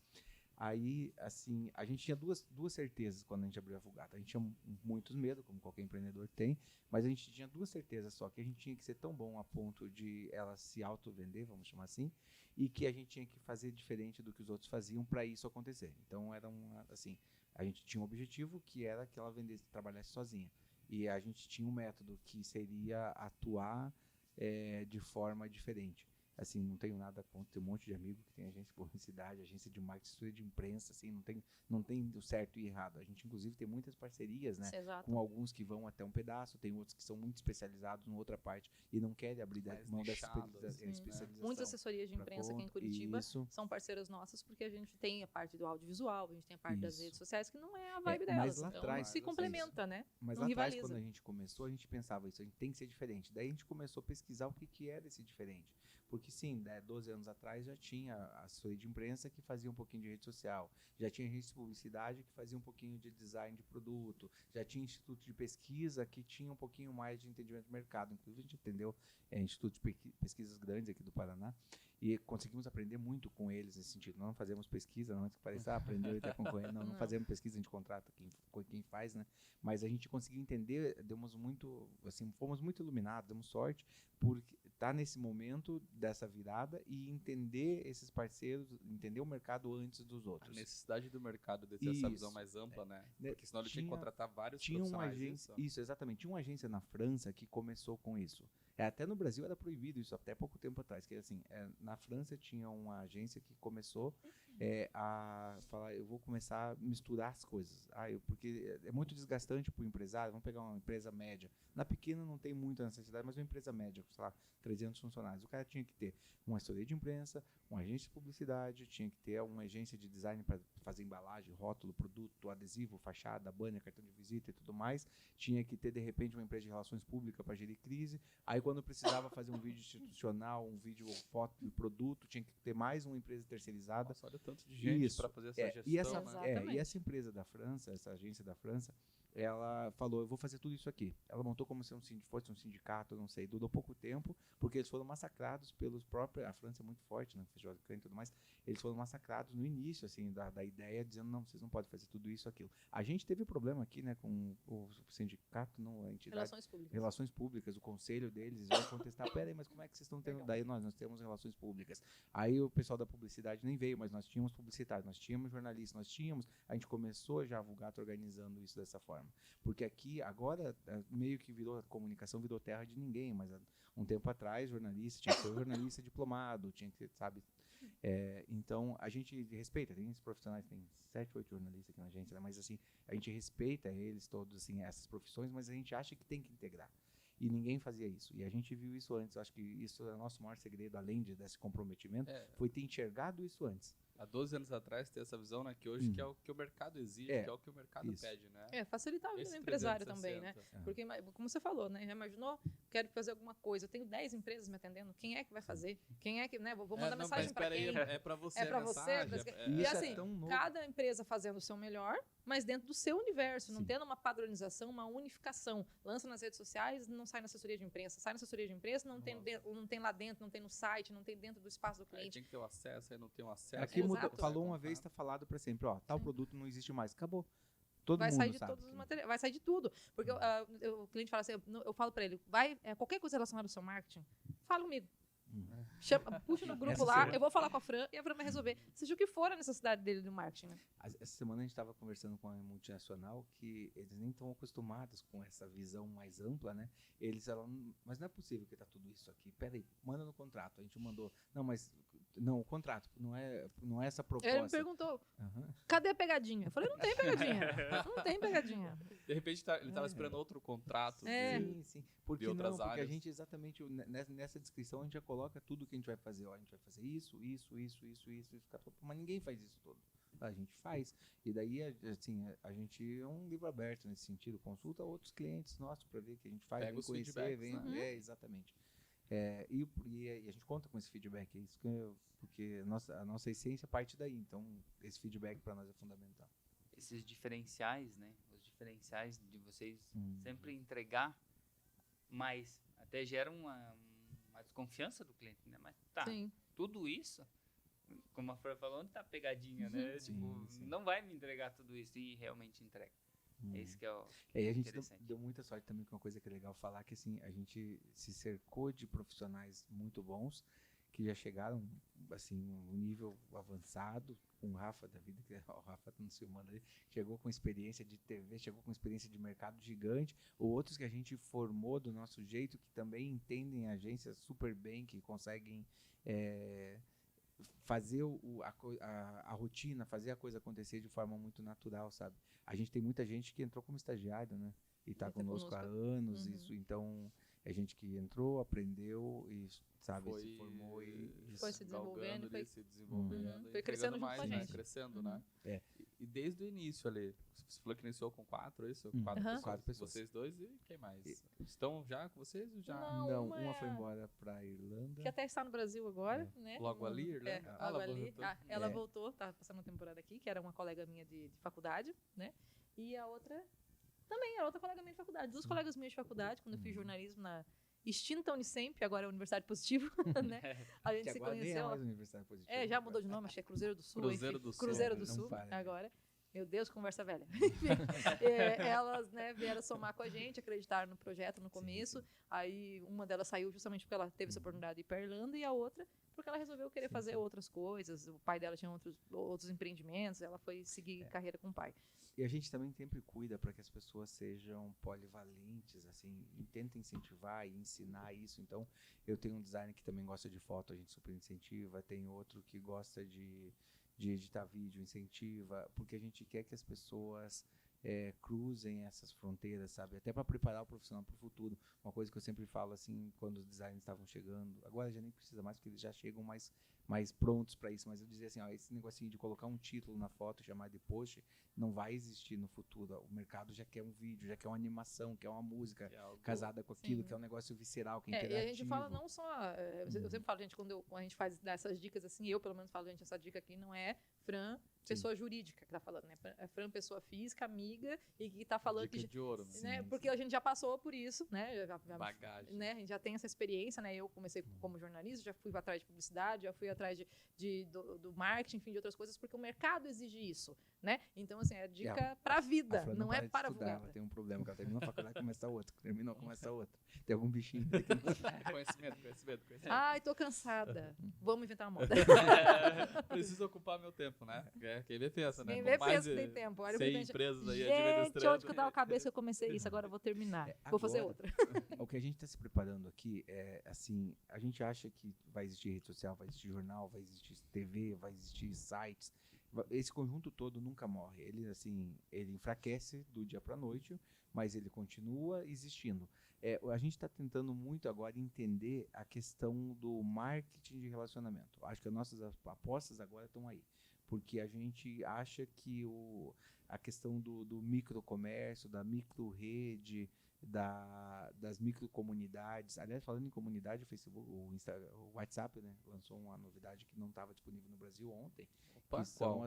Aí, assim, a gente tinha duas certezas quando a gente abriu a Vulgata. A gente tinha muitos medos, como qualquer empreendedor tem, mas a gente tinha 2 certezas só, que a gente tinha que ser tão bom a ponto de ela se auto-vender, vamos chamar assim, e que a gente tinha que fazer diferente do que os outros faziam para isso acontecer. Então, era assim, a gente tinha um objetivo que era que ela trabalhasse sozinha. E a gente tinha um método que seria atuar de forma diferente. Assim, não tenho nada contra, tem um monte de amigo que tem agência de publicidade, agência de marketing, assessoria de imprensa, assim, não tem o certo e errado. A gente, inclusive, tem muitas parcerias, né? Exato. Com alguns que vão até um pedaço, tem outros que são muito especializados em outra parte e não querem abrir Mais mão dessa nichado, assim, especialização. Muitas assessorias de pra imprensa aqui em conta. Curitiba Isso. são parceiras nossas, porque a gente tem a parte do audiovisual, a gente tem a parte das Isso. redes sociais, que não é a vibe mas delas. lá Então, atrás, se complementa, né? Mas Não lá atrás, rivaliza. quando a gente começou, a gente pensava isso, a gente tem que ser diferente. Daí a gente começou a pesquisar o que era esse diferente. Porque sim, 12 anos atrás já tinha a assessoria de imprensa que fazia um pouquinho de rede social, já tinha agência de publicidade que fazia um pouquinho de design de produto, já tinha instituto de pesquisa que tinha um pouquinho mais de entendimento do mercado. Inclusive a gente entendeu institutos de pesquisas grandes aqui do Paraná e conseguimos aprender muito com eles nesse sentido. Nós não fazemos pesquisa, não antes que pareça, aprendeu e está concorrendo. Não fazemos pesquisa, a gente contrata quem faz, né? Mas a gente conseguiu entender, fomos muito iluminados, demos sorte por tá nesse momento dessa virada e entender esses parceiros, entender o mercado antes dos A outros. necessidade do mercado de ter essa visão Isso. mais ampla, né? Né, Porque senão ele tinha que contratar vários Tinha uma profissionais. agência, isso, exatamente. Tinha uma agência na França que começou com isso. Até no Brasil era proibido isso, até pouco tempo atrás. Que assim, na França tinha uma agência que começou a falar, eu vou começar a misturar as coisas. Porque é muito desgastante para o empresário. Vamos pegar uma empresa média. Na pequena não tem muita necessidade, mas uma empresa média, sei lá, 300 funcionários. O cara tinha que ter uma assessoria de imprensa, uma agência de publicidade, tinha que ter uma agência de design para fazer embalagem, rótulo, produto, adesivo, fachada, banner, cartão de visita e tudo mais. Tinha que ter, de repente, uma empresa de relações públicas para gerir crise. Aí, quando precisava fazer um vídeo institucional, um vídeo foto de produto, tinha que ter mais uma empresa terceirizada. Nossa, olha o tanto de gente Isso. para fazer essa gestão, E essa, né? Exatamente. e essa empresa da França, essa agência da França, ela falou, eu vou fazer tudo isso aqui. Ela montou como se fosse um sindicato, não sei, durou pouco tempo, porque eles foram massacrados pelos próprios, a França é muito forte, né, Festival de Cannes e tudo mais, eles foram massacrados no início, assim, da ideia, dizendo, não, vocês não podem fazer tudo isso, aquilo. A gente teve problema aqui, né, com o sindicato, não, a entidade, Relações públicas. o conselho deles, eles vão contestar, peraí, mas como é que vocês estão tendo? Daí nós temos relações públicas. Aí o pessoal da publicidade nem veio, mas nós tínhamos publicitários, nós tínhamos jornalistas, a gente começou já a Vulgato organizando isso dessa forma. Porque aqui, agora, meio que a comunicação virou terra de ninguém, mas um tempo atrás, jornalista, tinha que ser um jornalista diplomado, tinha que ter, sabe? Então, a gente respeita, tem esses profissionais, tem 7, 8 jornalistas aqui na agência, né? Mas assim, a gente respeita eles todos, assim, essas profissões, mas a gente acha que tem que integrar. E ninguém fazia isso. E a gente viu isso antes. Eu acho que isso é o nosso maior segredo, além desse comprometimento, foi ter enxergado isso antes. Há 12 anos atrás, ter essa visão, né? Que hoje que é o que o mercado exige, que é o que o mercado isso. pede, né? Facilitar a vida do empresário também, né? Porque, como você falou, né? Já imaginou? Quero fazer alguma coisa. Eu tenho 10 empresas me atendendo. Quem é que vai fazer? Quem é que, né? Vou mandar mensagem para quem? É para você. É para você. E assim, cada empresa fazendo o seu melhor, mas dentro do seu universo, não tendo uma padronização, uma unificação. Lança nas redes sociais, não sai na assessoria de imprensa. Sai na assessoria de imprensa, não tem lá dentro, não tem no site, não tem dentro do espaço do cliente. Aí tinha que ter o acesso, aí não tem o acesso. Aqui mudou, falou uma vez, está falado para sempre. Tal produto não existe mais. Acabou. Todo vai mundo sair de sabe. todos os materiais, vai sair de tudo. Porque o cliente fala assim, eu falo para ele, qualquer coisa relacionada ao seu marketing, fala comigo. Puxa no grupo lá, eu vou falar com a Fran e a Fran vai resolver. Seja o que for a necessidade dele do marketing. Né? Essa semana a gente estava conversando com a multinacional que eles nem estão acostumados com essa visão mais ampla, né? Eles falam, mas não é possível que está tudo isso aqui. Peraí, manda no contrato. A gente mandou. Não, o contrato, não é essa proposta. Ele me perguntou, cadê a pegadinha? Eu falei, não tem pegadinha. Não tem pegadinha. De repente ele estava esperando outro contrato. Sim. Por que outras não? Porque áreas. a gente exatamente, nessa descrição, a gente já coloca tudo que a gente vai fazer. A gente vai fazer isso. Mas ninguém faz isso todo. A gente faz. E daí, assim, a gente é um livro aberto nesse sentido. Consulta outros clientes nossos para ver o que a gente faz. Pega os conhecer, feedbacks, né? Exatamente. E a gente conta com esse feedback. É isso porque a nossa essência parte daí. Então, esse feedback para nós é fundamental. Esses diferenciais, né? Os diferenciais de vocês sempre entregar mais. Até gera uma desconfiança do cliente, né? Mas Sim. Tudo isso, como a Fran falou, onde tá a pegadinha, né? Sim. Não vai me entregar tudo isso e realmente entrega. É isso que é o E a gente interessante. deu muita sorte também, com uma coisa que é legal falar, que assim, a gente se cercou de profissionais muito bons, que já chegaram, assim, um nível avançado, com o Rafa da vida, que o Rafa tá no Silmano ali, chegou com experiência de TV, chegou com experiência de mercado gigante, ou outros que a gente formou do nosso jeito, que também entendem a agência super bem, que conseguem fazer a rotina, fazer a coisa acontecer de forma muito natural, sabe? A gente tem muita gente que entrou como estagiário, né? E está conosco há anos, isso, então é gente que entrou, aprendeu e, sabe, se formou e foi se desenvolvendo, foi crescendo mais, junto com a né? gente. Crescendo, né? E desde o início ali, você falou que iniciou com 4, isso? 4 pessoas. Vocês dois e quem mais? Estão já com vocês ou já? Não, uma foi embora para Irlanda. Que até está no Brasil agora, né? Logo ali, Irlanda? Ela voltou, tá passando uma temporada aqui, que era uma colega minha de faculdade, né? E a outra também era outra colega minha de faculdade. 2 colegas minhas de faculdade, quando eu fiz jornalismo na extinta Unicamp, agora é Universidade Positivo, né? A gente se conheceu. Nem é mais Universidade Positivo. Já mudou de nome, acho que é Cruzeiro do Sul. Cruzeiro do Sul. Cruzeiro do Sul, agora. Meu Deus, conversa velha. Elas, né, vieram somar com a gente, acreditaram no projeto no começo. Sim. Aí uma delas saiu justamente porque ela teve essa oportunidade de ir para Irlanda, e a outra porque ela resolveu querer fazer outras coisas. O pai dela tinha outros empreendimentos, ela foi seguir carreira com o pai. E a gente também sempre cuida para que as pessoas sejam polivalentes, assim, e tenta incentivar e ensinar isso. Então, eu tenho um designer que também gosta de foto, a gente super incentiva. Tem outro que gosta de editar vídeo, incentiva, porque a gente quer que as pessoas cruzem essas fronteiras, sabe? Até para preparar o profissional para o futuro. Uma coisa que eu sempre falo, assim, quando os designers estavam chegando, agora já nem precisa mais, porque eles já chegam mais prontos para isso, mas eu dizia assim, ó, esse negocinho de colocar um título na foto, chamar de post, não vai existir no futuro. O mercado já quer um vídeo, já quer uma animação, quer uma música casada com aquilo, Sim. que é um negócio visceral, que é interativo. E a gente fala não só... eu sempre falo, gente, quando a gente faz dessas dicas assim, eu pelo menos falo, gente, essa dica aqui não é Fran, pessoa jurídica que tá falando, né? É Fran, pessoa física, amiga, e que tá falando Dica que... de ouro, né? Porque a gente já passou por isso, né? Bagagem. Né? A gente já tem essa experiência, né? Eu comecei como jornalista, já fui atrás de publicidade, já fui atrás do marketing, enfim, de outras coisas, porque o mercado exige isso, né? Então, assim, é dica para a vida, não é para vulgar. Ela tem um problema, que ela terminou a faculdade e começa outra, terminou, começa outra. Tem algum bichinho. Conhecimento. Ai, tô cansada. Vamos inventar uma moda. Preciso ocupar meu tempo, né? Quem vê pensa, né? Quem vê Mais pensa que tem tempo. Olha, 100 gente, empresas aí gente, administrando. onde que eu tava a cabeça que eu comecei isso? Agora eu vou terminar. Vou fazer Agora, outra. O que a gente está se preparando aqui é, assim, a gente acha que vai existir rede social, vai existir jornal, vai existir TV, vai existir sites. Esse conjunto todo nunca morre. Ele, assim, ele enfraquece do dia para a noite, mas ele continua existindo. A gente está tentando muito agora entender a questão do marketing de relacionamento. Acho que as nossas apostas agora estão aí. Porque a gente acha que a questão do microcomércio, da micro-rede, das microcomunidades. Aliás, falando em comunidade, o Facebook, o WhatsApp, né, lançou uma novidade que não estava disponível no Brasil ontem. Opa, que são qual,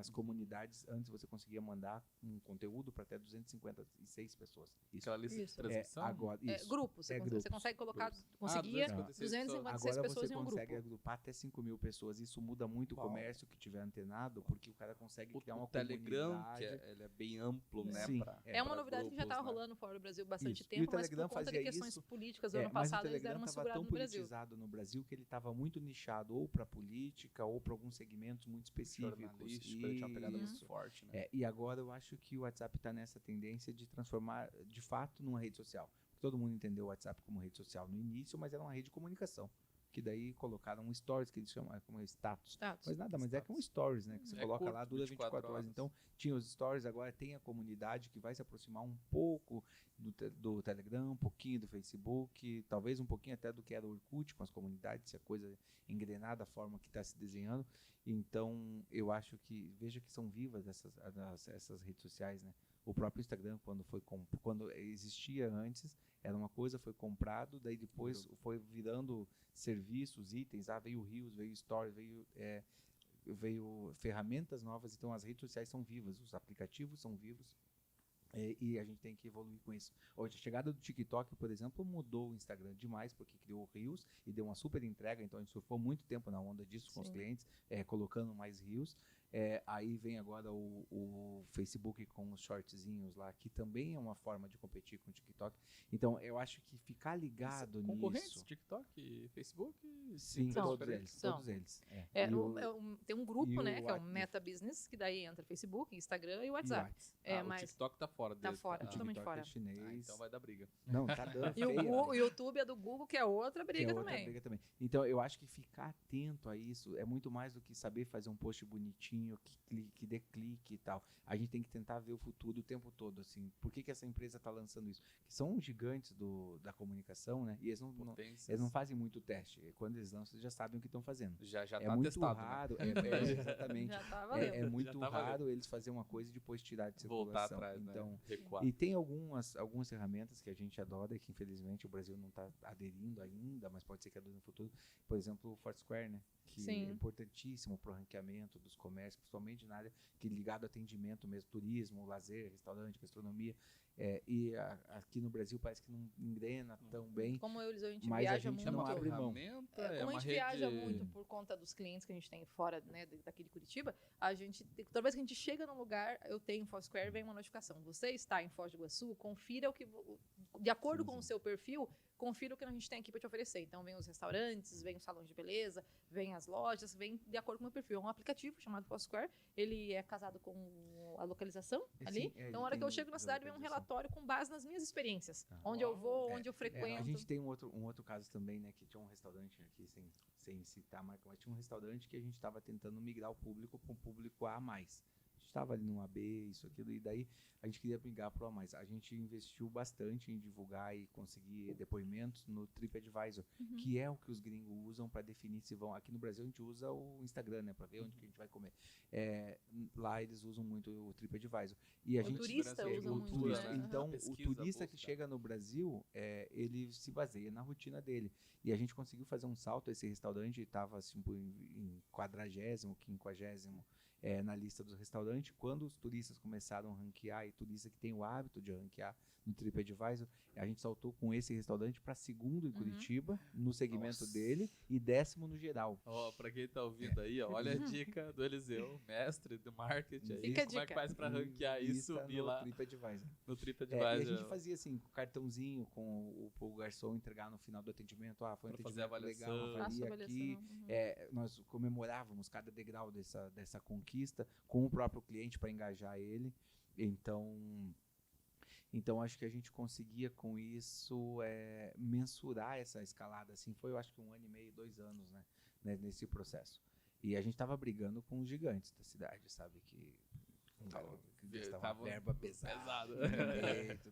as comunidades. Antes você conseguia mandar um conteúdo para até 256 pessoas. Aquela lista de Isso. transmissão? Agora, isso. Grupos. Você grupos. consegue colocar, Grupos. conseguia 256 256 Agora pessoas você em um consegue grupo. agrupar até 5.000 pessoas. Isso muda muito Uau. o comércio que tiver antenado, porque o cara consegue criar uma O Telegram, comunidade. ele é bem amplo, né? Sim, É uma pra novidade que já grupos, estava né? rolando fora do Brasil há bastante Isso. E o tempo, mas por Telegram conta de fazia questões isso. políticas do ano passado, eles deram uma estava segurada tão no Brasil. politizado no Brasil que ele estava muito nichado ou para política ou para alguns segmentos muito específicos. Jornalístico, ele tinha uma pegada muito Isso. forte, né? E agora eu acho que o WhatsApp está nessa tendência de transformar de fato numa rede social. Todo mundo entendeu o WhatsApp como rede social no início, mas era uma rede de comunicação. Que daí colocaram um stories, que eles chamam como status. Mas nada, mas é que é um stories, né? Que você coloca curto, lá, dura 24 horas. Então, tinha os stories, agora tem a comunidade que vai se aproximar um pouco do Telegram, um pouquinho do Facebook, talvez um pouquinho até do que era o Orkut com as comunidades, se a coisa engrenada, a forma que está se desenhando. Então, eu acho que, veja que são vivas essas redes sociais, né? O próprio Instagram, quando existia antes, era uma coisa, foi comprado, daí depois foi virando serviços, itens, veio Reels, veio Stories, veio ferramentas novas, então as redes sociais são vivas, os aplicativos são vivos, e a gente tem que evoluir com isso. Hoje, a chegada do TikTok, por exemplo, mudou o Instagram demais, porque criou o Reels e deu uma super entrega, então a gente surfou muito tempo na onda disso com os clientes, colocando mais Reels. Aí vem agora o Facebook com os shortzinhos lá, que também é uma forma de competir com o TikTok. Então, eu acho que ficar ligado Concorrentes, nisso... TikTok, Facebook? Sim, São. todos eles. São. Todos eles. Tem um grupo, né, que é o WhatsApp. Meta Business, que daí entra Facebook, Instagram e WhatsApp. O Mas TikTok tá fora tá deles. fora, O totalmente TikTok fora. é chinês. Então vai dar briga. Não, tá dando E o feio, Google, olha. o YouTube é do Google, que é outra Que briga é outra também. briga também. Então, eu acho que ficar atento a isso é muito mais do que saber fazer um post bonitinho, que dê clique e tal. A gente tem que tentar ver o futuro o tempo todo, assim. Por que essa empresa está lançando isso? Que são gigantes da comunicação, né? E eles não fazem muito teste. Quando eles lançam, eles já sabem o que estão fazendo. Já É tá muito testado, raro, né? exatamente. Já tá valendo. É muito Já tá valendo. raro eles fazerem uma coisa e depois tirar de circulação. Voltar atrás, então, né? Recuar. e tem algumas ferramentas que a gente adora e que infelizmente o Brasil não está aderindo ainda, mas pode ser que adere no futuro. Por exemplo, o Foursquare, né? Que Sim. é importantíssimo para o ranqueamento dos comércios, principalmente na área que ligado ao atendimento mesmo, turismo, lazer, restaurante, gastronomia. Aqui no Brasil parece que não engrena tão bem. Como eu e a gente Mas a viaja gente muito. não abre mão. Como a gente viaja muito por conta dos clientes que a gente tem fora, né, daqui de Curitiba, toda vez que a gente chega num lugar, eu tenho Foursquare, vem uma notificação. Você está em Foz do Iguaçu, confira o que, de acordo com o seu perfil, confira o que a gente tem aqui para te oferecer. Então, vem os restaurantes, vem os salões de beleza, vem as lojas, vem de acordo com o meu perfil. É um aplicativo chamado Foursquare, ele é casado com a localização ali. Sim, Então, na hora que eu chego na cidade, vem um relatório com base nas minhas experiências. Onde eu vou, onde eu frequento. A gente tem um outro caso também, né, que tinha um restaurante aqui, sem citar a marca, mas tinha um restaurante que a gente estava tentando migrar o público para um público A+. A gente estava ali no AB, isso, aquilo, e daí a gente queria migrar para o A+. A gente investiu bastante em divulgar e conseguir depoimentos no TripAdvisor, que é o que os gringos usam para definir se vão. Aqui no Brasil a gente usa o Instagram, né, para ver onde que a gente vai comer. Lá eles usam muito o TripAdvisor. E a gente, turista usa muito, né? Então, Pesquisa, o turista que busca. chega no Brasil, ele se baseia na rotina dele. E a gente conseguiu fazer um salto. Esse restaurante estava assim, em 40º, 50º na lista dos restaurantes. Quando os turistas começaram a ranquear, e turista que tem o hábito de ranquear no TripAdvisor, a gente saltou com esse restaurante para segundo em Curitiba, no segmento dele, e 10º no geral. Pra quem tá ouvindo aí, olha a dica do Eliseu, mestre do marketing. Aí, Fica a como é que dica. faz para ranquear e subir no lá TripAdvisor. no E TripAdvisor? a gente fazia assim, com cartãozinho com o garçom entregar no final do atendimento. Foi um Pra fazer atendimento avaliação. legal, avalia Faço aqui. avaliação. Nós comemorávamos cada degrau dessa conquista com o próprio cliente para engajar ele. Então acho que a gente conseguia com isso mensurar essa escalada. Assim, foi, eu acho que 1 ano e meio, 2 anos, né, nesse processo. E a gente estava brigando com os gigantes da cidade, sabe? Que gastava verba pesada.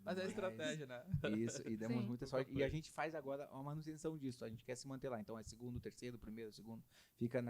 Mas é estratégia, né? Isso, e demos Sim. muita sorte. E a gente faz agora a manutenção disso. A gente quer se manter lá. Então é segundo, terceiro, primeiro, segundo. Fica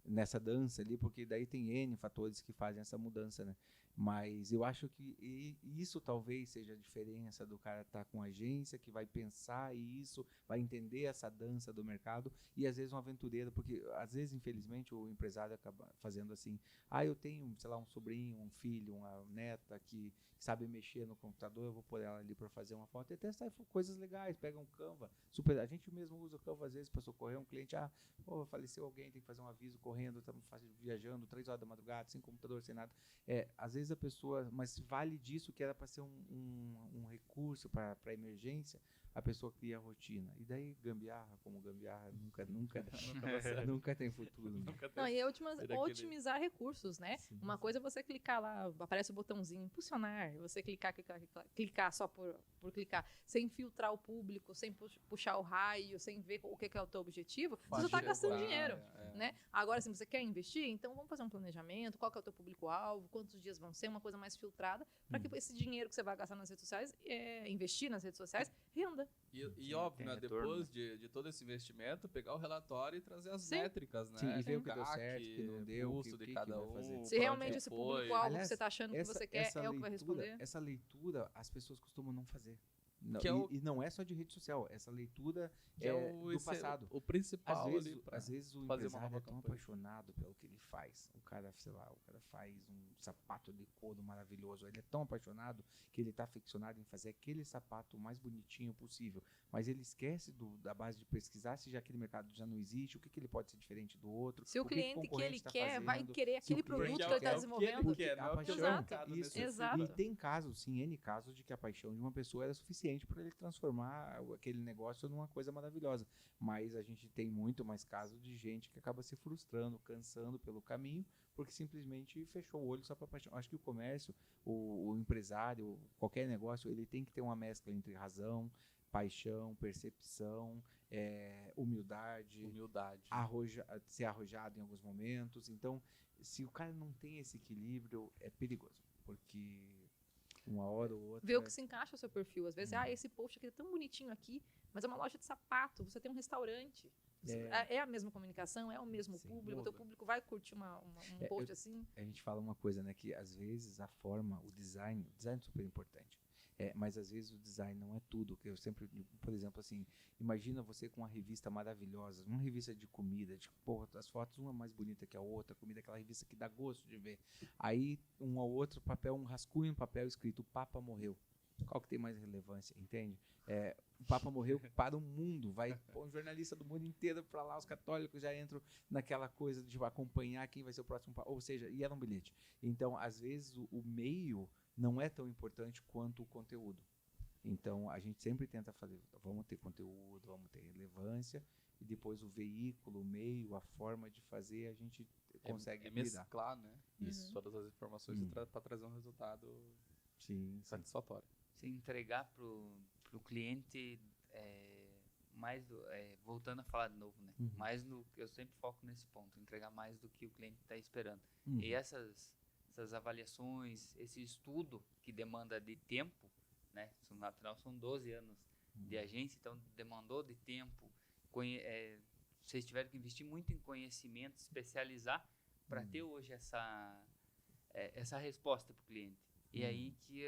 nessa dança ali, porque daí tem N fatores que fazem essa mudança, né? Mas eu acho que isso talvez seja a diferença do cara estar com agência, que vai pensar isso, vai entender essa dança do mercado, e às vezes um aventureiro, porque às vezes, infelizmente, o empresário acaba fazendo assim, eu tenho, sei lá, um sobrinho, um filho, uma neta que sabe mexer no computador, eu vou pôr ela ali para fazer uma foto, e até sai coisas legais, pega um Canva, a gente mesmo usa o Canva às vezes para socorrer um cliente, faleceu alguém, tem que fazer um aviso correndo, estamos viajando 3 horas da madrugada, sem computador, sem nada. Às vezes a pessoa, mas vale disso que era para ser um recurso para emergência, a pessoa cria a rotina. E daí gambiarra nunca tem futuro. Né? Não, e otimizar recursos, né? Sim, Uma coisa é você clicar lá, aparece o botãozinho impulsionar, você clicar só por clicar, sem filtrar o público, sem puxar o raio, sem ver o que é o teu objetivo, você só está gastando dinheiro, né? Agora, se você quer investir, então vamos fazer um planejamento, qual que é o teu público-alvo, quantos dias vão ser, uma coisa mais filtrada, para que esse dinheiro que você vai gastar nas redes sociais, investir nas redes sociais, renda. E óbvio, né, depois de todo esse investimento, pegar o relatório e trazer as métricas, né? Sim, e ver o que deu CAC, certo, o que não deu, custo de cada que vai fazer. um. Se realmente esse público-alvo que você está achando que você quer é o que vai responder. Essa leitura as pessoas costumam não fazer. E Que não é só de rede social, essa leitura do passado. O principal Às vezes o empresário é tão apaixonado pelo que ele faz. O cara faz um sapato de couro maravilhoso. Ele é tão apaixonado que ele está aficionado em fazer aquele sapato mais bonitinho possível. Mas ele esquece da base de pesquisar se já aquele mercado já não existe, o que ele pode ser diferente do outro. Se o cliente que ele quer vai fazendo, querer aquele produto que ele está desenvolvendo. Porque a paixão, Exato. E tem casos, sim, N casos de que a paixão de uma pessoa era suficiente para ele transformar aquele negócio numa coisa maravilhosa. Mas a gente tem muito mais casos de gente que acaba se frustrando, cansando pelo caminho, porque simplesmente fechou o olho só para paixão. Acho que o comércio, o empresário, qualquer negócio, ele tem que ter uma mescla entre razão, paixão, percepção, humildade. Ser arrojado em alguns momentos. Então, se o cara não tem esse equilíbrio, é perigoso, porque uma hora ou outra... Ver o que se encaixa ao seu perfil. Às vezes, esse post aqui é tão bonitinho aqui, mas é uma loja de sapato, você tem um restaurante. É a mesma comunicação, é o mesmo público, o teu público vai curtir um post assim. A gente fala uma coisa, né, que às vezes a forma, o design é super importante. Mas às vezes o design não é tudo. Que eu sempre digo, por exemplo, assim, imagina você com uma revista maravilhosa, uma revista de comida, as fotos uma mais bonita que a outra, comida, aquela revista que dá gosto de ver. Aí um ou outro papel, um rascunho, um papel escrito, o Papa morreu. Qual que tem mais relevância, entende? O Papa morreu para o mundo, vai pôr um jornalista do mundo inteiro para lá, os católicos já entram naquela coisa de acompanhar quem vai ser o próximo Papa, ou seja, e era um bilhete. Então, às vezes, o meio não é tão importante quanto o conteúdo. Então, a gente sempre tenta fazer, vamos ter conteúdo, vamos ter relevância, e depois o veículo, o meio, a forma de fazer, a gente consegue lidar. Mesclar, né? Isso. Todas as informações para trazer um resultado satisfatório. Se entregar para o cliente, voltando a falar de novo, né? Mais eu sempre foco nesse ponto, entregar mais do que o cliente está esperando. E essas avaliações, esse estudo que demanda de tempo, né? No natural são 12 anos de agência, então demandou de tempo. Vocês tiveram que investir muito em conhecimento, especializar para ter hoje essa resposta para o cliente. E aí que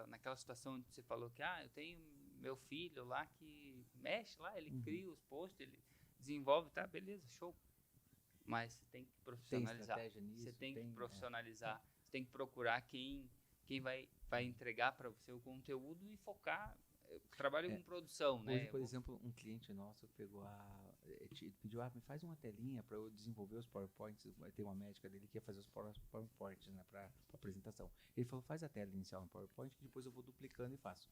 naquela situação onde você falou que eu tenho meu filho lá que mexe lá, ele cria os posts, ele desenvolve, tá, beleza, show. Mas você tem que profissionalizar. Você tem que profissionalizar. Você tem que procurar quem vai entregar para você o conteúdo e focar. Eu trabalho com produção, né? Hoje, por exemplo, um cliente nosso pediu, me faz uma telinha para eu desenvolver os PowerPoints. Tem uma médica dele que ia fazer os PowerPoints, né, para apresentação. Ele falou, faz a tela inicial no PowerPoint que depois eu vou duplicando e faço.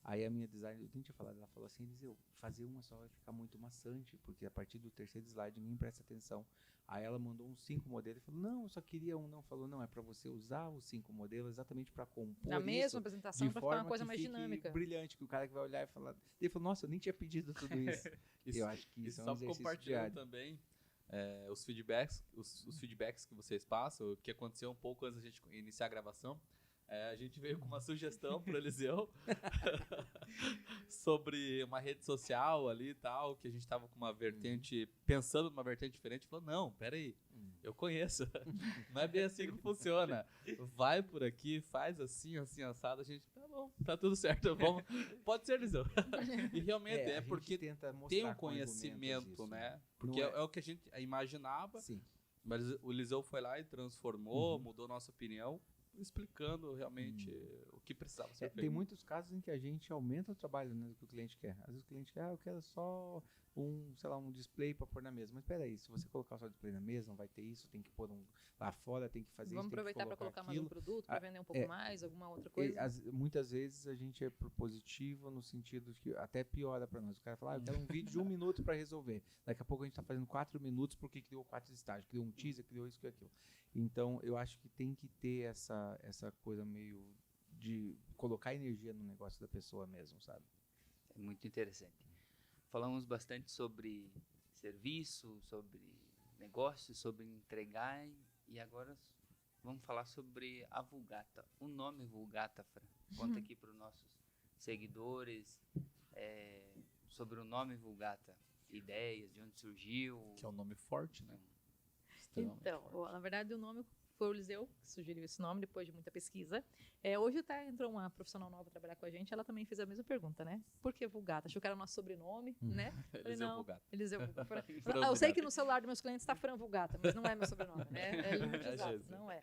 Aí a minha designer, eu nem tinha falado, ela falou assim, Eliseu, fazer uma só vai ficar muito maçante, porque a partir do terceiro slide ninguém presta atenção. Aí ela mandou uns 5 modelos e falou, não, eu só queria um. Não, falou, não, é para você usar os 5 modelos exatamente para compor na mesma isso, apresentação, para ficar uma coisa mais dinâmica. Brilhante, que o cara que vai olhar e falar... Ele falou, nossa, eu nem tinha pedido tudo isso. Eu acho que isso é um exercício compartilhando também os feedbacks que vocês passam, o que aconteceu um pouco antes da gente iniciar a gravação. A gente veio com uma sugestão para o Eliseu sobre uma rede social ali e tal, que a gente estava com uma vertente, pensando numa vertente diferente, falou, não, peraí, eu conheço, não é bem assim que funciona, vai por aqui, faz assim, assim, assado, a gente, tá bom, tá tudo certo, vamos, pode ser, Eliseu. E realmente porque tem um conhecimento, isso, né? Porque é o que a gente imaginava, sim, mas o Eliseu foi lá e transformou, mudou nossa opinião, explicando realmente o que precisava ser feito. Tem muitos casos em que a gente aumenta o trabalho, né, do que o cliente quer. Às vezes o cliente quer, eu quero só um display para pôr na mesa. Mas espera aí, se você colocar só o display na mesa, não vai ter isso, tem que pôr lá fora, tem que fazer Vamos isso, aproveitar para colocar mais um produto, para vender um pouco mais, alguma outra coisa? Muitas vezes a gente é propositivo no sentido de que até piora para nós. O cara fala, eu quero um vídeo de 1 minuto para resolver. Daqui a pouco a gente está fazendo 4 minutos porque criou 4 estágios, criou um teaser, criou isso, criou aquilo. Então, eu acho que tem que ter essa coisa meio de colocar energia no negócio da pessoa mesmo, sabe? É muito interessante. Falamos bastante sobre serviço, sobre negócio, sobre entregar, e agora vamos falar sobre a Vulgata. O nome Vulgata, Fran, conta aqui para os nossos seguidores sobre o nome Vulgata, ideias, de onde surgiu. Que é um nome forte, né? Então, na verdade, o nome foi o Eliseu que sugeriu esse nome, depois de muita pesquisa. Hoje até entrou uma profissional nova trabalhar com a gente, ela também fez a mesma pergunta, né? Por que Vulgata? Achou que era o nosso sobrenome, né? Eliseu Vulgata. Eliseu Vulgata. Eu sei que no celular dos meus clientes está Fran Vulgata, mas não é meu sobrenome, né? Não é.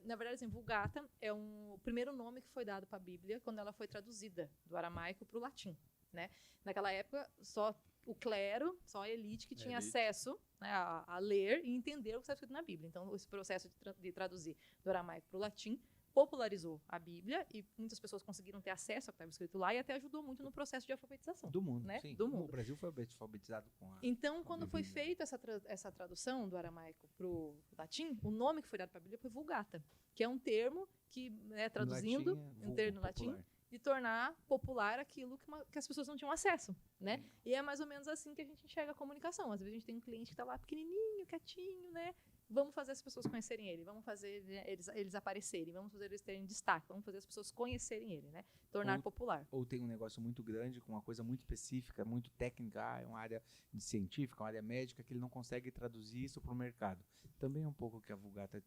Na verdade, assim, Vulgata é o primeiro nome que foi dado para a Bíblia quando ela foi traduzida do aramaico para o latim, né? Naquela época, só o clero, só a elite que tinha acesso, né, a ler e entender o que está escrito na Bíblia. Então, esse processo de traduzir do aramaico para o latim popularizou a Bíblia e muitas pessoas conseguiram ter acesso ao que estava escrito lá e até ajudou muito no processo de alfabetização. Do mundo, né? Sim. Do mundo. O Brasil foi alfabetizado com a... Então, quando foi feita essa tradução do aramaico para o latim, o nome que foi dado para a Bíblia foi Vulgata, que é um termo que, né, traduzindo, um termo no latim, de tornar popular aquilo que as pessoas não tinham acesso, né? E é mais ou menos assim que a gente enxerga a comunicação. Às vezes a gente tem um cliente que está lá pequenininho, quietinho, né? Vamos fazer as pessoas conhecerem ele, vamos fazer, né, eles aparecerem, vamos fazer eles terem destaque, vamos fazer as pessoas conhecerem ele, né? Tornar popular. Ou tem um negócio muito grande, com uma coisa muito específica, muito técnica, é uma área científica, uma área médica, que ele não consegue traduzir isso para o mercado. Também é um pouco o que a Vulgata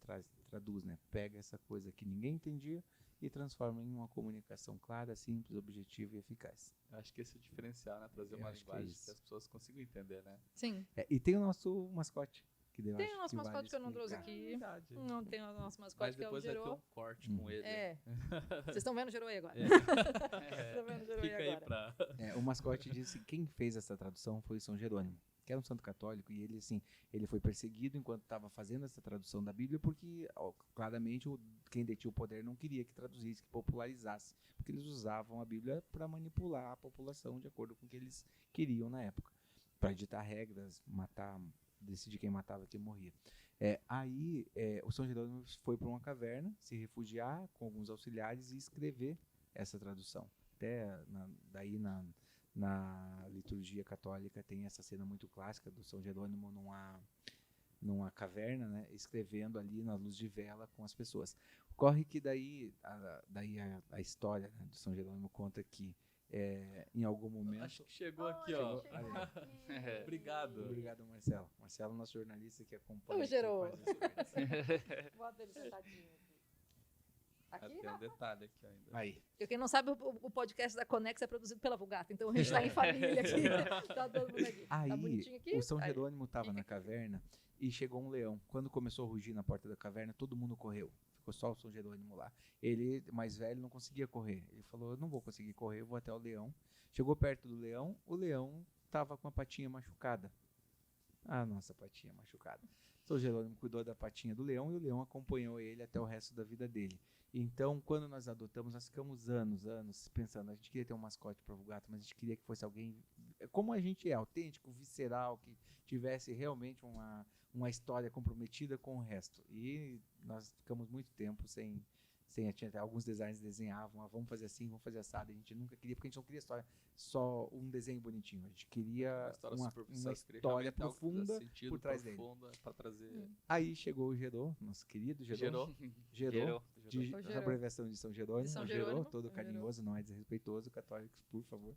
traduz, né? Pega essa coisa que ninguém entendia e transforma em uma comunicação clara, simples, objetiva e eficaz. Eu acho que esse é o diferencial, né? Trazer Eu uma acho que é linguagem isso. que as pessoas consigam entender, né? Sim. E tem o nosso mascote. Que daí eu Tem acho o nosso que vale mascote que eu não trouxe explicar. aqui. Verdade. Não tem o nosso mascote, Mas que é o depois vai ter Gerô. um corte com ele. É. Vocês estão vendo o Gerô aí agora? É. Vocês estão vendo o Gerô aí Fica aí agora? pra... O mascote disse que quem fez essa tradução foi São Jerônimo, que era um santo católico, e ele, assim, ele foi perseguido enquanto estava fazendo essa tradução da Bíblia, porque, claramente, quem detinha o poder não queria que traduzisse, que popularizasse, porque eles usavam a Bíblia para manipular a população de acordo com o que eles queriam na época, para ditar regras, matar, decidir quem matava e quem morria. Aí, o São Jerônimo foi para uma caverna, se refugiar com alguns auxiliares e escrever essa tradução. Até daí na liturgia católica tem essa cena muito clássica do São Jerônimo numa caverna, né, escrevendo ali na luz de vela com as pessoas. Ocorre que daí a história, né, do São Jerônimo conta que em algum momento... Acho que chegou aqui, ó. Obrigado. Obrigado, Marcelo. Marcelo, nosso jornalista que acompanha. Ô, Gerô. faz isso. Bota ele sentadinho aqui. Aqui? Tem um detalhe aqui ainda. Aí. Porque quem não sabe, o podcast da Conex é produzido pela Vulgata, então a gente tá em família aqui. Tá todo mundo aqui. Aí, Tá bonitinho aqui? o São Aí. Jerônimo estava na caverna e chegou um leão. Quando começou a rugir na porta da caverna, todo mundo correu. Ficou só o São Jerônimo lá. Ele, mais velho, não conseguia correr. Ele falou, eu não vou conseguir correr, eu vou até o leão. Chegou perto do leão, o leão estava com a patinha machucada. Ah, nossa patinha machucada. São Jerônimo cuidou da patinha do leão e o leão acompanhou ele até o resto da vida dele. Então, quando nós adotamos, nós ficamos anos pensando, a gente queria ter um mascote para Vulgata, mas a gente queria que fosse alguém como a gente é, autêntico, visceral, que tivesse realmente uma história comprometida com o resto. E nós ficamos muito tempo sem até alguns designers desenhavam, vamos fazer assim, vamos fazer assado. A gente nunca queria, porque a gente não queria só um desenho bonitinho. A gente queria uma história profunda por trás dele. Pra trazer... Aí chegou o Gerô, nosso querido Gerô. Gerô. A abreviação de São Jerônimo. De São Gerô, Jerônimo. todo carinhoso, não é desrespeitoso. Católicos, por favor.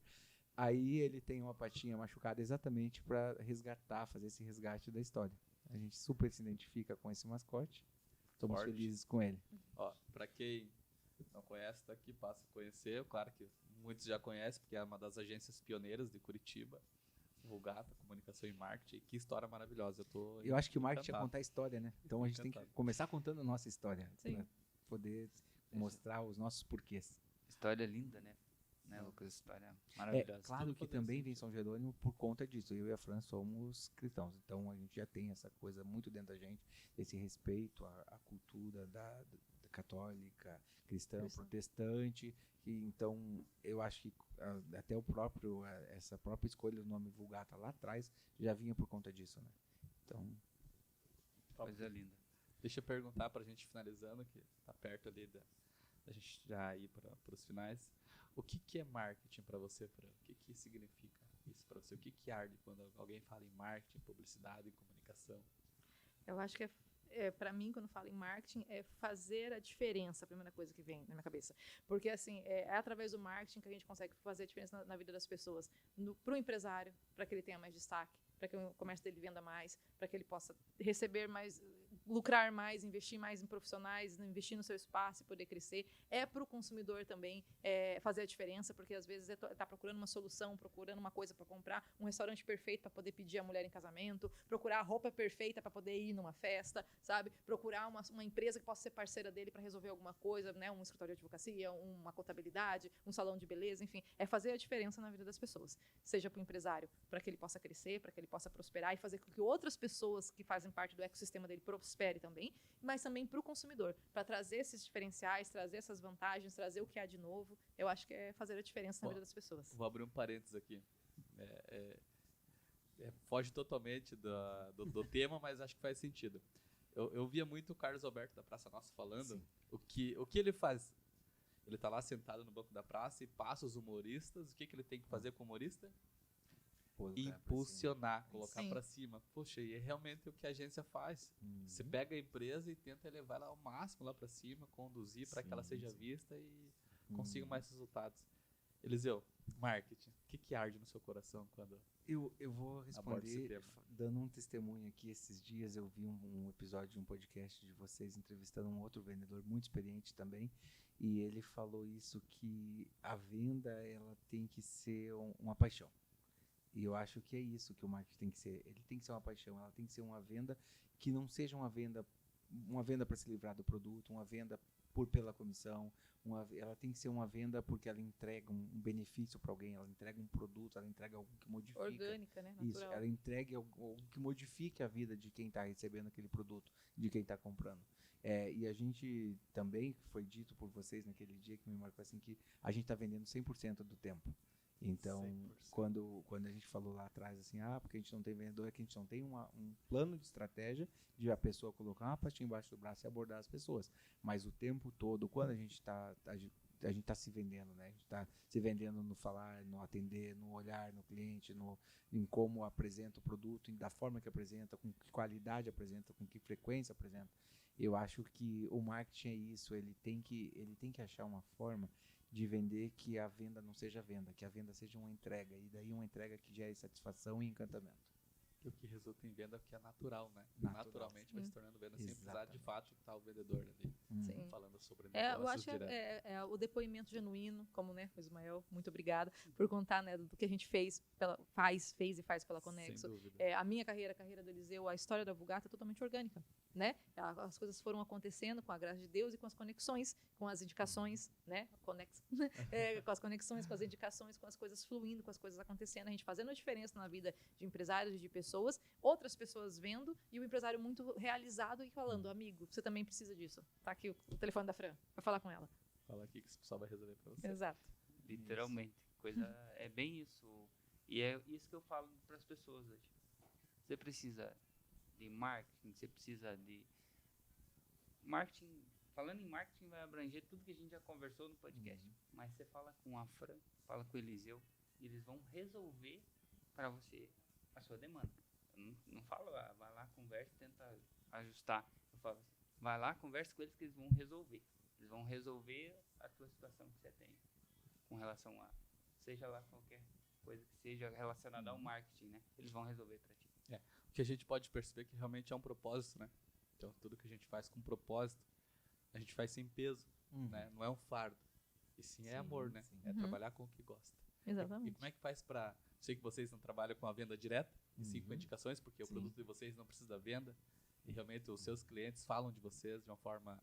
Aí ele tem uma patinha machucada exatamente para resgatar, fazer esse resgate da história. A gente super se identifica com esse mascote. Estamos Forte. felizes com ele. Ó, pra quem não conhece, tá aqui, passa a conhecer. Claro que muitos já conhecem, porque é uma das agências pioneiras de Curitiba. Vulgata, comunicação e marketing. Que história maravilhosa. Eu acho que o marketing é encantado. contar a história, né? Então a gente tem que começar contando a nossa história. Sim. Pra poder mostrar os nossos porquês. História linda, né? Lucas? História maravilhosa. Claro Tudo que fazendo também sentido. vem São Jerônimo por conta disso. Eu e a Fran somos cristãos, então a gente já tem essa coisa muito dentro da gente, esse respeito à cultura da católica, cristã, protestante. E então eu acho que até essa própria escolha do nome Vulgata lá atrás já vinha por conta disso, né? Então, Coisa linda. Deixa eu perguntar pra gente finalizando, que tá perto ali da gente já ir para os finais. O que é marketing para você, Fran? O que significa isso para você? O que arde quando alguém fala em marketing, publicidade e comunicação? Eu acho que para mim, quando falo em marketing, é fazer a diferença, a primeira coisa que vem na minha cabeça. Porque, assim, é através do marketing que a gente consegue fazer a diferença na vida das pessoas. Para o empresário, para que ele tenha mais destaque, para que o comércio dele venda mais, para que ele possa receber mais, lucrar mais, investir mais em profissionais, investir no seu espaço e poder crescer. É para o consumidor também fazer a diferença, porque às vezes está procurando uma solução, procurando uma coisa para comprar, um restaurante perfeito para poder pedir a mulher em casamento, procurar a roupa perfeita para poder ir numa festa, sabe? Procurar uma empresa que possa ser parceira dele para resolver alguma coisa, né? Um escritório de advocacia, uma contabilidade, um salão de beleza, enfim. É fazer a diferença na vida das pessoas. Seja para o empresário, para que ele possa crescer, para que ele possa prosperar e fazer com que outras pessoas que fazem parte do ecossistema dele prosperem também, mas também para o consumidor, para trazer esses diferenciais, trazer essas vantagens, trazer o que há de novo. Eu acho que é fazer a diferença na vida das pessoas. Vou abrir um parênteses aqui. Foge totalmente do tema, mas acho que faz sentido. Eu via muito o Carlos Alberto da Praça Nossa falando o que ele faz. Ele tá lá sentado no banco da praça e passa os humoristas. O que ele tem que fazer com o humorista? pôr o cara pra impulsionar, colocar Sim. para cima. Poxa, e é realmente o que a agência faz. cima. Você pega a empresa e tenta levar ela ao máximo lá para cima, conduzir para que ela Sim, seja sim. vista e consiga Uhum. mais resultados. Eliseu, marketing, o que arde no seu coração quando... Eu vou Aborda esse responder tema. dando um testemunho aqui. Esses dias eu vi um episódio de um podcast de vocês entrevistando um outro vendedor muito experiente também, e ele falou isso, que a venda ela tem que ser uma paixão. E eu acho que é isso que o marketing tem que ser. Ele tem que ser uma paixão, ela tem que ser uma venda que não seja uma venda para se livrar do produto, uma venda pela comissão, ela tem que ser uma venda porque ela entrega um benefício para alguém, ela entrega um produto, ela entrega algo que modifica. Orgânica, né? Isso, Natural. ela entrega algo que modifique a vida de quem está recebendo aquele produto, de quem está comprando. E a gente também, foi dito por vocês naquele dia que me marcou assim, que a gente está vendendo 100% do tempo. Então, 100%. quando a gente falou lá atrás assim, porque a gente não tem vendedor, é que a gente não tem um plano de estratégia de a pessoa colocar uma pastinha embaixo do braço e abordar as pessoas. Mas o tempo todo, quando a gente está se vendendo, né? A gente está se vendendo no falar, no atender, no olhar no cliente, em como apresenta o produto, da forma que apresenta, com que qualidade apresenta, com que frequência apresenta. Eu acho que o marketing é isso, ele tem que achar uma forma de vender que a venda não seja venda, que a venda seja uma entrega, e daí uma entrega que gere satisfação e encantamento. Que o que resulta em venda é o que é natural, né? Natural. Naturalmente vai se tornando venda, sem precisar de Exatamente. fato estar o vendedor ali, Sim. falando sobre Eu negócios acho que direto. é o depoimento genuíno, como, né, o Ismael, muito obrigada por contar, né, do que a gente fez e faz pela Conexo. Sem dúvida. A minha carreira, a carreira do Eliseu, a história da Vulgata é totalmente orgânica, né? As coisas foram acontecendo com a graça de Deus e com as conexões, com as indicações, né? Com as conexões, com as indicações, com as coisas fluindo, com as coisas acontecendo, a gente fazendo a diferença na vida de empresários e de pessoas, outras pessoas vendo e o empresário muito realizado e falando, amigo, você também precisa disso. Tá aqui o telefone da Fran, vai falar com ela. Fala aqui que o pessoal vai resolver pra você. Exato. Literalmente. Coisa é bem isso. E é isso que eu falo para as pessoas hoje. Você precisa de marketing, você precisa de marketing. Falando em marketing, vai abranger tudo que a gente já conversou no podcast. Mas você fala com a Fran, fala com o Eliseu, e eles vão resolver para você a sua demanda. Eu não falo, vai lá, conversa, tenta ajustar. Eu falo assim, vai lá, conversa com eles que eles vão resolver. Eles vão resolver a tua situação que você tem com relação a, seja lá qualquer coisa que seja relacionada ao marketing, né? Eles vão resolver para ti. O que a gente pode perceber que realmente é um propósito, né? Então, tudo que a gente faz com propósito, a gente faz sem peso, né? Não é um fardo. E sim é amor, né? Sim. É trabalhar com o que gosta. E Exatamente. como é que faz pra... Sei que vocês não trabalham com a venda direta, e sim com indicações, porque o Sim. produto de vocês não precisa da venda. E realmente os seus clientes falam de vocês de uma forma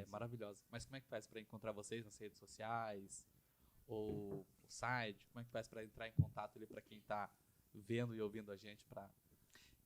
maravilhosa. Mas como é que faz para encontrar vocês nas redes sociais? Ou o site? Como é que faz para entrar em contato ali para quem está vendo e ouvindo a gente para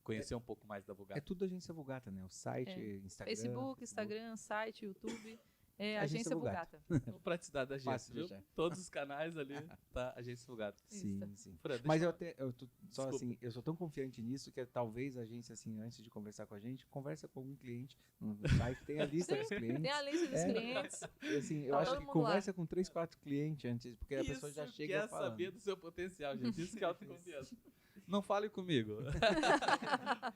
conhecer um pouco mais da É Vulgata? tudo Agência Vulgata, né? O site, Instagram. Facebook, Instagram, site, YouTube, Agência Agência Vulgata. Praticidade da agência, Fácil de viu? achar. Todos os canais ali tá Agência Vulgata. Sim, Isso. sim. Fran, deixa Mas eu- eu tô só Desculpa. assim, eu sou tão confiante nisso que talvez a agência, assim, antes de conversar com a gente, conversa com algum cliente no site, tem a lista dos clientes. Tem a lista dos clientes. E, assim, eu Tá acho todo que mundo lá. conversa com 3, 4 clientes antes, porque a pessoa já Isso chega quer falando. saber do seu potencial, gente. Isso que é autoconfiança. Não fale comigo.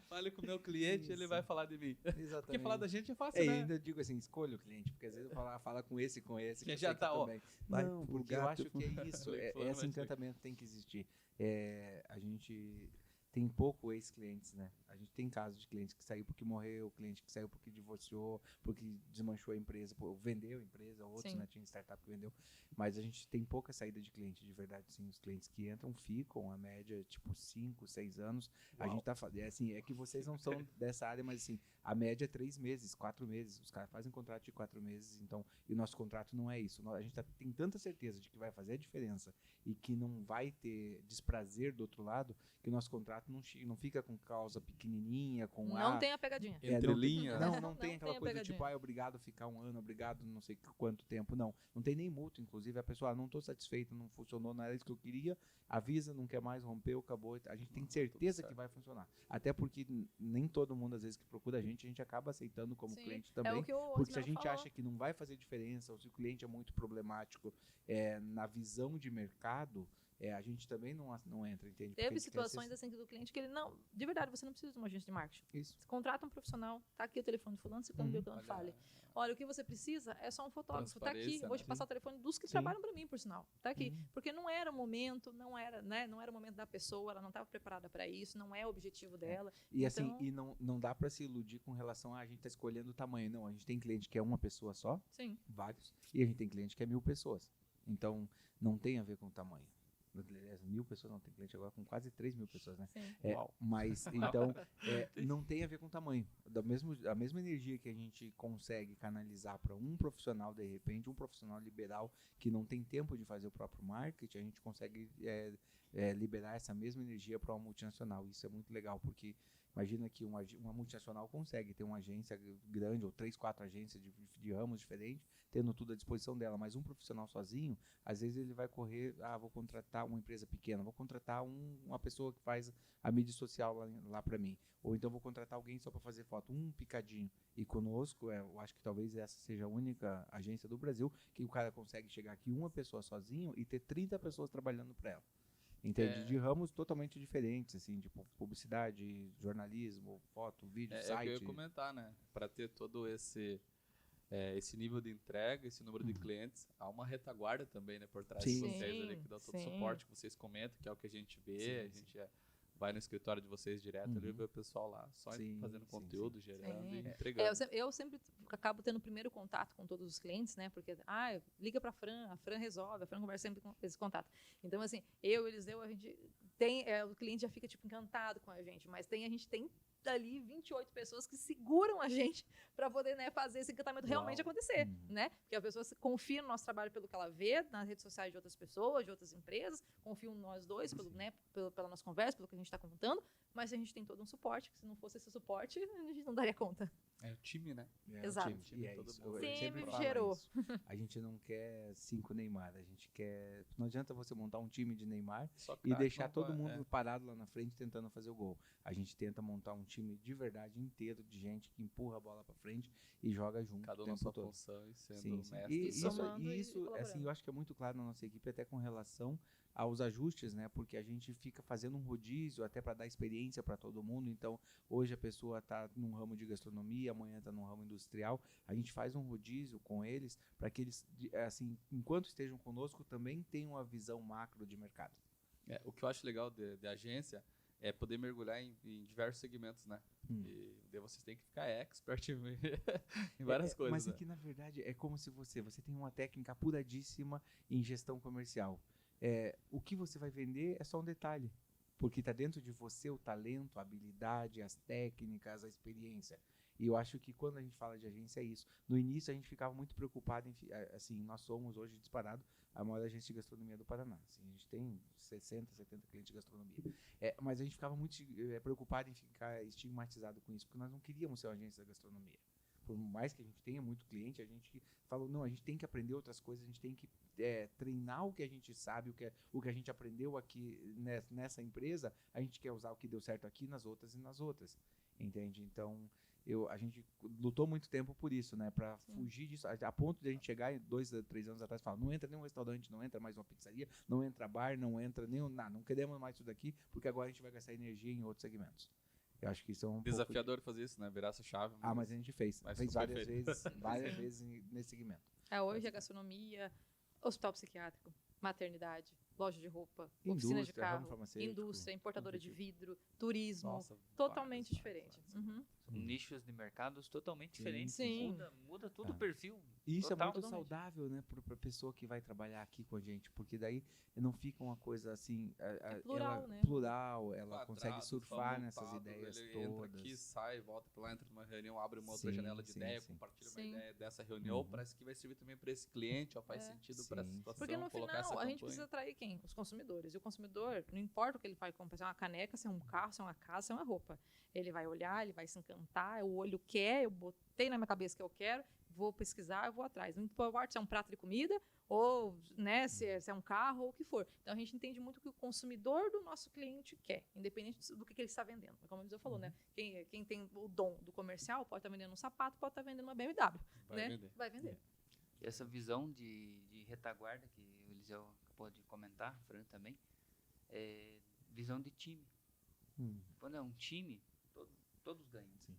Fale com o meu cliente, ele Isso. vai falar de mim. Exatamente. Porque falar da gente é fácil, E né? ainda digo assim, escolha o cliente, porque às vezes eu fala com esse, com esse. Que eu já sei que tá, ó, também. vai Não, pro porque eu gato. acho que é isso, Falei, fulano esse vai encantamento tem que existir. A gente tem pouco ex-clientes, né? A gente tem casos de clientes que saiu porque morreu, cliente que saiu porque divorciou, porque desmanchou a empresa, vendeu a empresa, outros, Sim. né? Tinha startup que vendeu. Mas a gente tem pouca saída de cliente, de verdade, sim. Os clientes que entram ficam, a média, tipo, 5, 6 anos. A Uau. gente tá fazendo, assim, é que vocês não são dessa área, mas assim, a média é 3 meses, 4 meses. Os caras fazem contrato de 4 meses, então, e o nosso contrato não é isso. A gente tem tanta certeza de que vai fazer a diferença e que não vai ter desprazer do outro lado, que o nosso contrato não fica com causa pequenininha, com Não tem a pegadinha. Entre não, linhas. Não, Não não tem tem aquela a coisa pegadinha. tipo, obrigado a ficar um ano, obrigado não sei quanto tempo. Não tem nem multa, inclusive. A pessoa, não estou satisfeita, não funcionou, não era isso que eu queria. Avisa, não quer mais, rompeu, acabou. A gente tem certeza que vai funcionar. Até porque nem todo mundo, às vezes, que procura a gente acaba aceitando como Sim, cliente É também. o que o Porque se a Ismael gente falou. acha que não vai fazer diferença, ou se o cliente é muito problemático na visão de mercado, a gente também não entra, entende? Porque a Teve gente quer situações assim do cliente que ele, não, de verdade, você não precisa de uma agência de marketing. Isso. Você contrata um profissional, tá aqui o telefone de fulano, você convida o fulano, Olha, fale. Olha, o que você precisa é só um fotógrafo, tá aqui, Transparência, eu vou te né? passar o telefone dos que Sim. trabalham para mim, por sinal, tá aqui. Uhum. Porque não era o momento, não era o momento da pessoa, ela não estava preparada para isso, não é o objetivo dela. E assim, Então- e não dá para se iludir com relação a gente tá escolhendo o tamanho. Não, a gente tem cliente que é uma pessoa só, Sim. vários, e a gente tem cliente que é 1000 pessoas. Então, não tem a ver com o tamanho. 1000 pessoas, não tem cliente agora com quase 3.000 pessoas, né? Sim. Uau. Mas, então, não tem a ver com tamanho. A mesma energia que a gente consegue canalizar para um profissional, de repente, um profissional liberal que não tem tempo de fazer o próprio marketing, a gente consegue liberar essa mesma energia para uma multinacional. Isso é muito legal, porque imagina que uma multinacional consegue ter uma agência grande, ou 3, 4 agências de ramos diferentes, tendo tudo à disposição dela, mas um profissional sozinho, às vezes ele vai correr, vou contratar uma empresa pequena, vou contratar uma pessoa que faz a mídia social lá para mim, ou então vou contratar alguém só para fazer foto, um picadinho. E conosco, eu acho que talvez essa seja a única agência do Brasil que o cara consegue chegar aqui uma pessoa sozinho e ter 30 pessoas trabalhando para ela. Entende? De ramos totalmente diferentes, assim, de publicidade, jornalismo, foto, vídeo, É o site. que eu ia comentar, né? Para ter todo esse nível de entrega, esse número de clientes, há uma retaguarda também, né, por trás de Sim. vocês ali, que dá todo o Sim. suporte que vocês comentam, que é o que a gente vê, Sim, a gente vai no escritório de vocês direto ali, vê o pessoal lá, só Sim, fazendo sim, conteúdo, gerando Sim. e entregando. Eu sempre acabo tendo o primeiro contato com todos os clientes, né? Porque, liga para a Fran resolve, a Fran conversa sempre com esse contato. Então, assim, Eliseu, a gente tem, o cliente já fica, tipo, encantado com a gente, mas a gente tem dali 28 pessoas que seguram a gente para poder, né, fazer esse encantamento realmente acontecer, né? Porque a pessoa confia no nosso trabalho pelo que ela vê nas redes sociais de outras pessoas, de outras empresas, confia em nós dois, pela nossa conversa, pelo que a gente está contando, mas a gente tem todo um suporte, que se não fosse esse suporte, a gente não daria conta. É o time, né? Exato. O time, e é Todo isso. mundo. Eu sempre Time falo gerou. isso. A gente não quer 5 Neymar, a gente quer... Não adianta você montar um time de Neymar Só e craque deixar não todo vai- mundo parado lá na frente tentando fazer o gol. A gente tenta montar um time de verdade inteiro de gente que empurra a bola pra frente e joga junto cada o um na tempo sua todo. função e sendo Sim, sim. mestre. E E somando e isso colaborando. assim, eu acho que é muito claro na nossa equipe, até com relação aos ajustes, né? Porque a gente fica fazendo um rodízio até para dar experiência para todo mundo. Então, hoje a pessoa está num ramo de gastronomia, amanhã está num ramo industrial. A gente faz um rodízio com eles para que eles, assim, enquanto estejam conosco, também tenham uma visão macro de mercado. O que eu acho legal de agência é poder mergulhar em diversos segmentos, né? E daí vocês têm que ficar expert em várias coisas. Mas né? aqui, na verdade, é como se você tem uma técnica apuradíssima em gestão comercial. O que você vai vender é só um detalhe, porque está dentro de você o talento, a habilidade, as técnicas, a experiência. E eu acho que quando a gente fala de agência é isso. No início a gente ficava muito preocupado, assim, nós somos hoje disparado a maior agência de gastronomia do Paraná. Assim, a gente tem 60, 70 clientes de gastronomia. Mas a gente ficava muito preocupado em ficar estigmatizado com isso, porque nós não queríamos ser uma agência da gastronomia. Por mais que a gente tenha muito cliente, a gente falou, não, a gente tem que aprender outras coisas, a gente tem que treinar o que a gente sabe, o que a gente aprendeu aqui nessa empresa, a gente quer usar o que deu certo aqui nas outras e nas outras. Entende? Então, a gente lutou muito tempo por isso, né? Para fugir disso, a ponto de a gente chegar 2 a 3 anos atrás e falar, não entra nenhum restaurante, não entra mais uma pizzaria, não entra bar, não entra nenhum, não queremos mais isso daqui, porque agora a gente vai gastar energia em outros segmentos. Eu acho que isso é um Desafiador fazer isso, né? Virar essa chave. mas a gente fez. Mas Fez foi várias vezes nesse segmento. Hoje a gastronomia, hospital psiquiátrico, maternidade, loja de roupa, oficina de Indústria, ramo carro, farmacêutico, indústria, importadora tudo de tipo. vidro, turismo, Nossa, totalmente vários. diferente. Uhum. Nichos de mercados totalmente Sim, diferentes. sim. Muda tudo o Ah. perfil. E isso Total. é muito Totalmente. saudável, né, para a pessoa que vai trabalhar aqui com a gente, porque daí não fica uma coisa assim, plural, ela, né? plural, ela consegue Quadrado, surfar só nessas montado, ideias ele todas. entra aqui, sai, volta pra lá, entra numa reunião, abre uma outra Sim, janela de sim, ideia, sim. compartilha uma Sim. ideia dessa reunião, parece que vai servir também para esse cliente, ó, faz sentido para essa Sim. situação, Porque no colocar final, essa a gente campanha. precisa atrair quem? Os consumidores. E o consumidor, não importa o que ele vai comprar, se é uma caneca, se é um carro, se é uma casa, se é uma roupa. Ele vai olhar, ele vai se encantar, o olho quer, eu botei na minha cabeça que eu quero, vou pesquisar, eu vou atrás. Não importa se é um prato de comida, ou né, se é um carro, ou o que for. Então, a gente entende muito o que o consumidor do nosso cliente quer, independente do que ele está vendendo. Como o Eliseu falou, né? Quem tem o dom do comercial pode estar vendendo um sapato, pode estar vendendo uma BMW. Vai né? vender. Vai vender. E essa visão de retaguarda que o Eliseu pode comentar, Fran também, é visão de time. Quando é um time, todos ganham. Sim.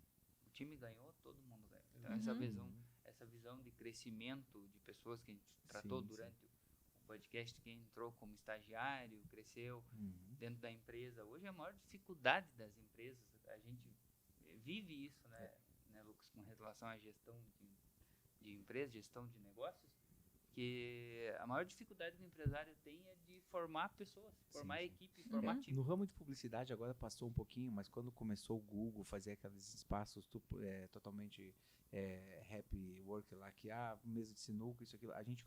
O time ganhou, todo mundo ganhou. Então, Uhum. essa visão de crescimento de pessoas que a gente tratou Sim, durante o podcast, quem entrou como estagiário, cresceu dentro da empresa. Hoje a maior dificuldade das empresas, a gente vive isso, né, Lucas, com relação à gestão de empresa, gestão de negócios, que a maior dificuldade que o empresário tem é de formar pessoas, formar Sim. equipe, formar Uhum. time. No ramo de publicidade agora passou um pouquinho, mas quando começou o Google fazer aqueles espaços totalmente happy work lá, que mesa de sinuca, isso aquilo, a gente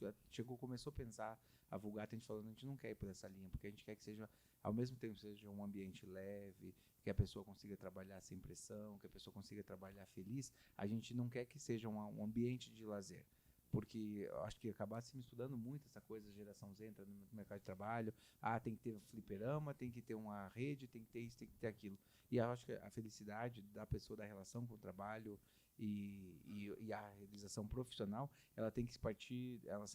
começou a pensar, a Vulgata, a gente falando, a gente não quer ir por essa linha, porque a gente quer que seja, ao mesmo tempo, seja um ambiente leve, que a pessoa consiga trabalhar sem pressão, que a pessoa consiga trabalhar feliz. A gente não quer que seja um ambiente de lazer. Porque eu acho que acabar se misturando muito essa coisa, a geração Z entra no mercado de trabalho, tem que ter fliperama, tem que ter uma rede, tem que ter isso, tem que ter aquilo. E eu acho que a felicidade da pessoa, da relação com o trabalho e a realização profissional, ela tem que ela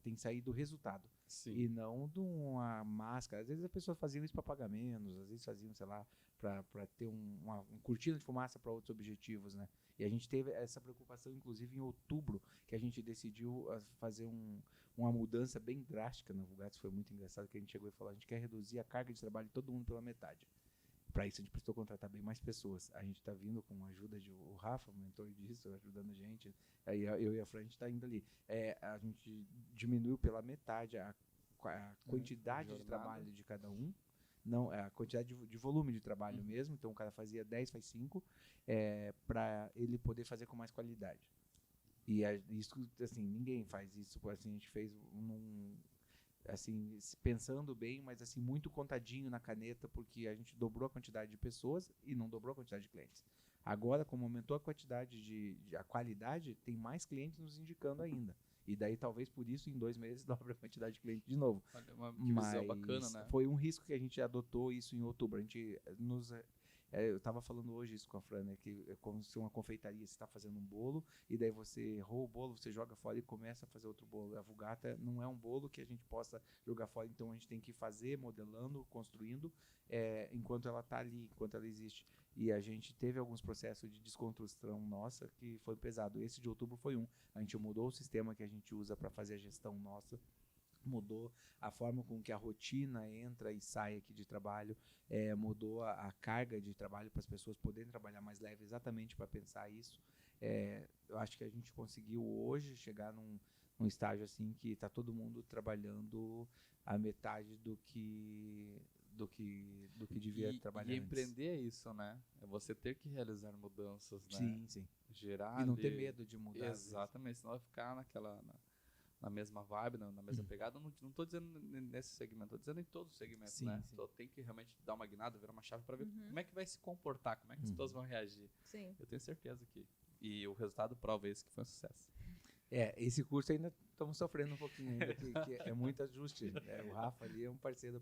tem que sair do resultado. Sim. E não de uma máscara. Às vezes as pessoas faziam isso para pagar menos, às vezes faziam, sei lá, para ter uma cortina de fumaça para outros objetivos, né? E a gente teve essa preocupação, inclusive, em outubro, que a gente decidiu fazer uma mudança bem drástica na Vulgatis. Foi muito engraçado que a gente chegou e falou, a gente quer reduzir a carga de trabalho de todo mundo pela metade. Para isso, a gente precisou contratar bem mais pessoas. A gente está vindo com a ajuda o Rafa, o mentor disso, ajudando a gente. Aí eu e a Fran, a gente está indo ali. A gente diminuiu pela metade a quantidade de trabalho de cada um. Não, a quantidade de volume de trabalho mesmo. Então, o cara fazia 10, faz 5, para ele poder fazer com mais qualidade. E isso, assim, ninguém faz isso. Assim, a gente fez assim, pensando bem, mas assim, muito contadinho na caneta, porque a gente dobrou a quantidade de pessoas e não dobrou a quantidade de clientes. Agora, como aumentou a quantidade a qualidade, tem mais clientes nos indicando ainda. E daí, talvez por isso, em 2 meses, dobra a quantidade de clientes de novo. Olha, uma visão bacana, né? Foi um risco que a gente adotou isso em outubro. A gente eu estava falando hoje isso com a Fran, né, que é como se uma confeitaria, você está fazendo um bolo, e daí você errou o bolo, você joga fora e começa a fazer outro bolo. A Vulgata não é um bolo que a gente possa jogar fora, então a gente tem que fazer, modelando, construindo, enquanto ela está ali, enquanto ela existe. E a gente teve alguns processos de desconstrução nossa que foi pesado. Esse de outubro foi a gente mudou o sistema que a gente usa para fazer a gestão nossa, mudou a forma com que a rotina entra e sai aqui de trabalho, mudou a carga de trabalho para as pessoas poderem trabalhar mais leve, exatamente para pensar isso. Eu acho que a gente conseguiu hoje chegar num estágio assim que está todo mundo trabalhando a metade do que devia trabalhar E antes. empreender é isso, né? É você ter que realizar mudanças, né? Sim, sim. Gerar E não ali- ter medo de mudar. às vezes. Exatamente, senão vai ficar na mesma vibe, na mesma pegada. Não tô dizendo nesse segmento, tô dizendo em todos os segmentos, Sim, né? sim. Então tem que realmente dar uma guinada, virar uma chave para ver Uhum. como é que vai se comportar, como é que as pessoas vão reagir. Sim. Eu tenho certeza que... E o resultado prova isso, que foi um sucesso. Esse curso ainda estamos sofrendo um pouquinho ainda, que é muito ajuste. O Rafa ali é um parceiro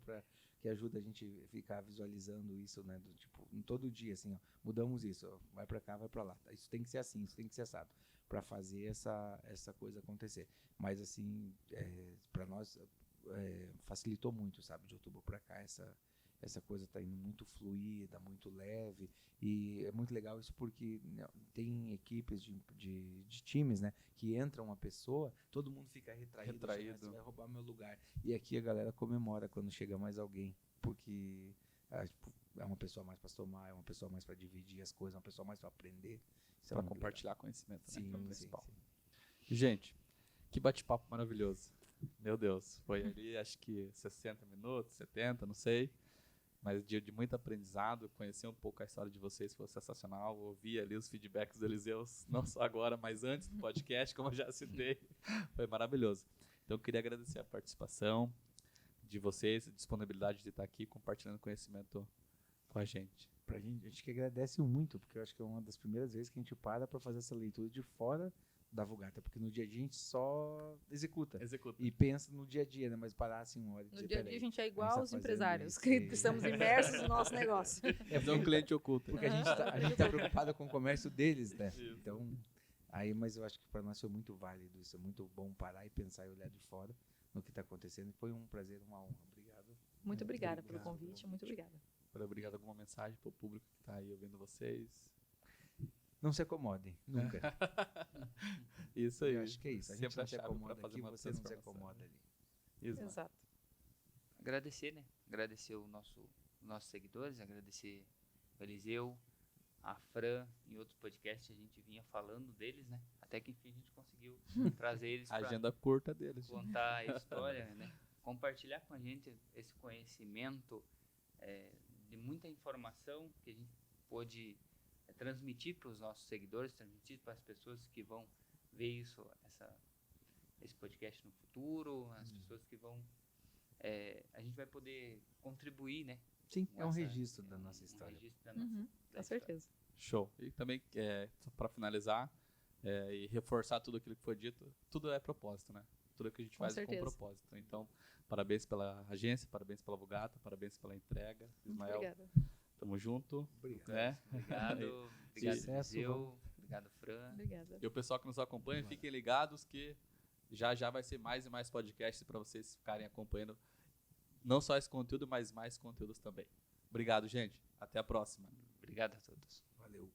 que ajuda a gente ficar visualizando isso, né? Do tipo, em todo dia, assim, ó, mudamos isso, ó, vai para cá, vai para lá. Isso tem que ser assim, isso tem que ser assado, para fazer essa coisa acontecer. Mas, assim, para nós, facilitou muito, sabe? De outubro para cá, essa coisa está indo muito fluida, muito leve, e é muito legal isso porque, né, tem equipes de times, né, que entra uma pessoa, todo mundo fica retraído. Você vai roubar meu lugar. E aqui a galera comemora quando chega mais alguém, porque é uma pessoa mais para somar, é uma pessoa mais para dividir as coisas, é uma pessoa mais para aprender. Para compartilhar conhecimento, né? Sim, Que é o sim, principal. sim. Gente, que bate-papo maravilhoso. Meu Deus, foi ali acho que 60 minutos, 70, não sei. Mas de muito aprendizado, conhecer um pouco a história de vocês foi sensacional. Ouvir ali os feedbacks do Eliseus, não só agora, mas antes do podcast, como eu já citei. Foi maravilhoso. Então, eu queria agradecer a participação de vocês, a disponibilidade de estar aqui compartilhando conhecimento com a gente. A gente que agradece muito, porque eu acho que é uma das primeiras vezes que a gente para fazer essa leitura de fora da Vulgata, porque no dia a dia a gente só executa. E pensa no dia a dia, né? Mas parar assim uma hora e dizer, No dia a dia a gente é igual tá aos empresários, isso, que estamos imersos no nosso negócio. É um cliente oculto. Porque a gente tá preocupado com o comércio deles, né? Então, mas eu acho que para nós foi muito válido isso, é muito bom parar e pensar e olhar de fora no que está acontecendo. Foi um prazer, uma honra. Obrigado. Muito obrigada pelo obrigado. convite, muito obrigada. Obrigado. Alguma mensagem para o público que está aí ouvindo vocês? Não se acomodem, nunca. Isso aí. Eu acho que é isso. A gente Sempre não se a chave pra acomoda fazer aqui, uma você não se transformação. acomoda ali. Ismael. Exato. Agradecer, né? Agradecer os nossos seguidores, agradecer o Eliseu, a Fran, em outros podcasts a gente vinha falando deles, né? Até que enfim a gente conseguiu trazer eles A para agenda curta deles. contar a história, né? Compartilhar com a gente esse conhecimento, de muita informação que a gente pôde transmitir para os nossos seguidores, transmitir para as pessoas que vão ver esse podcast no futuro, as pessoas que vão... a gente vai poder contribuir, né? Sim, com é um registro da nossa Um história. registro da nossa, Uhum, da com história. certeza. Show. E também, para finalizar e reforçar tudo aquilo que foi dito, tudo é propósito, né? Tudo que a gente Com faz certeza. com propósito. Então, parabéns pela agência, parabéns pela Vulgata, parabéns pela entrega. Muito Ismael, obrigada. tamo junto. Obrigado. Né? Obrigado, Sucesso, Eliseu. vamos. Obrigado, Fran. Obrigada. E o pessoal que nos acompanha, fiquem ligados que já vai ser mais e mais podcasts para vocês ficarem acompanhando não só esse conteúdo, mas mais conteúdos também. Obrigado, gente. Até a próxima. Obrigado a todos. Valeu.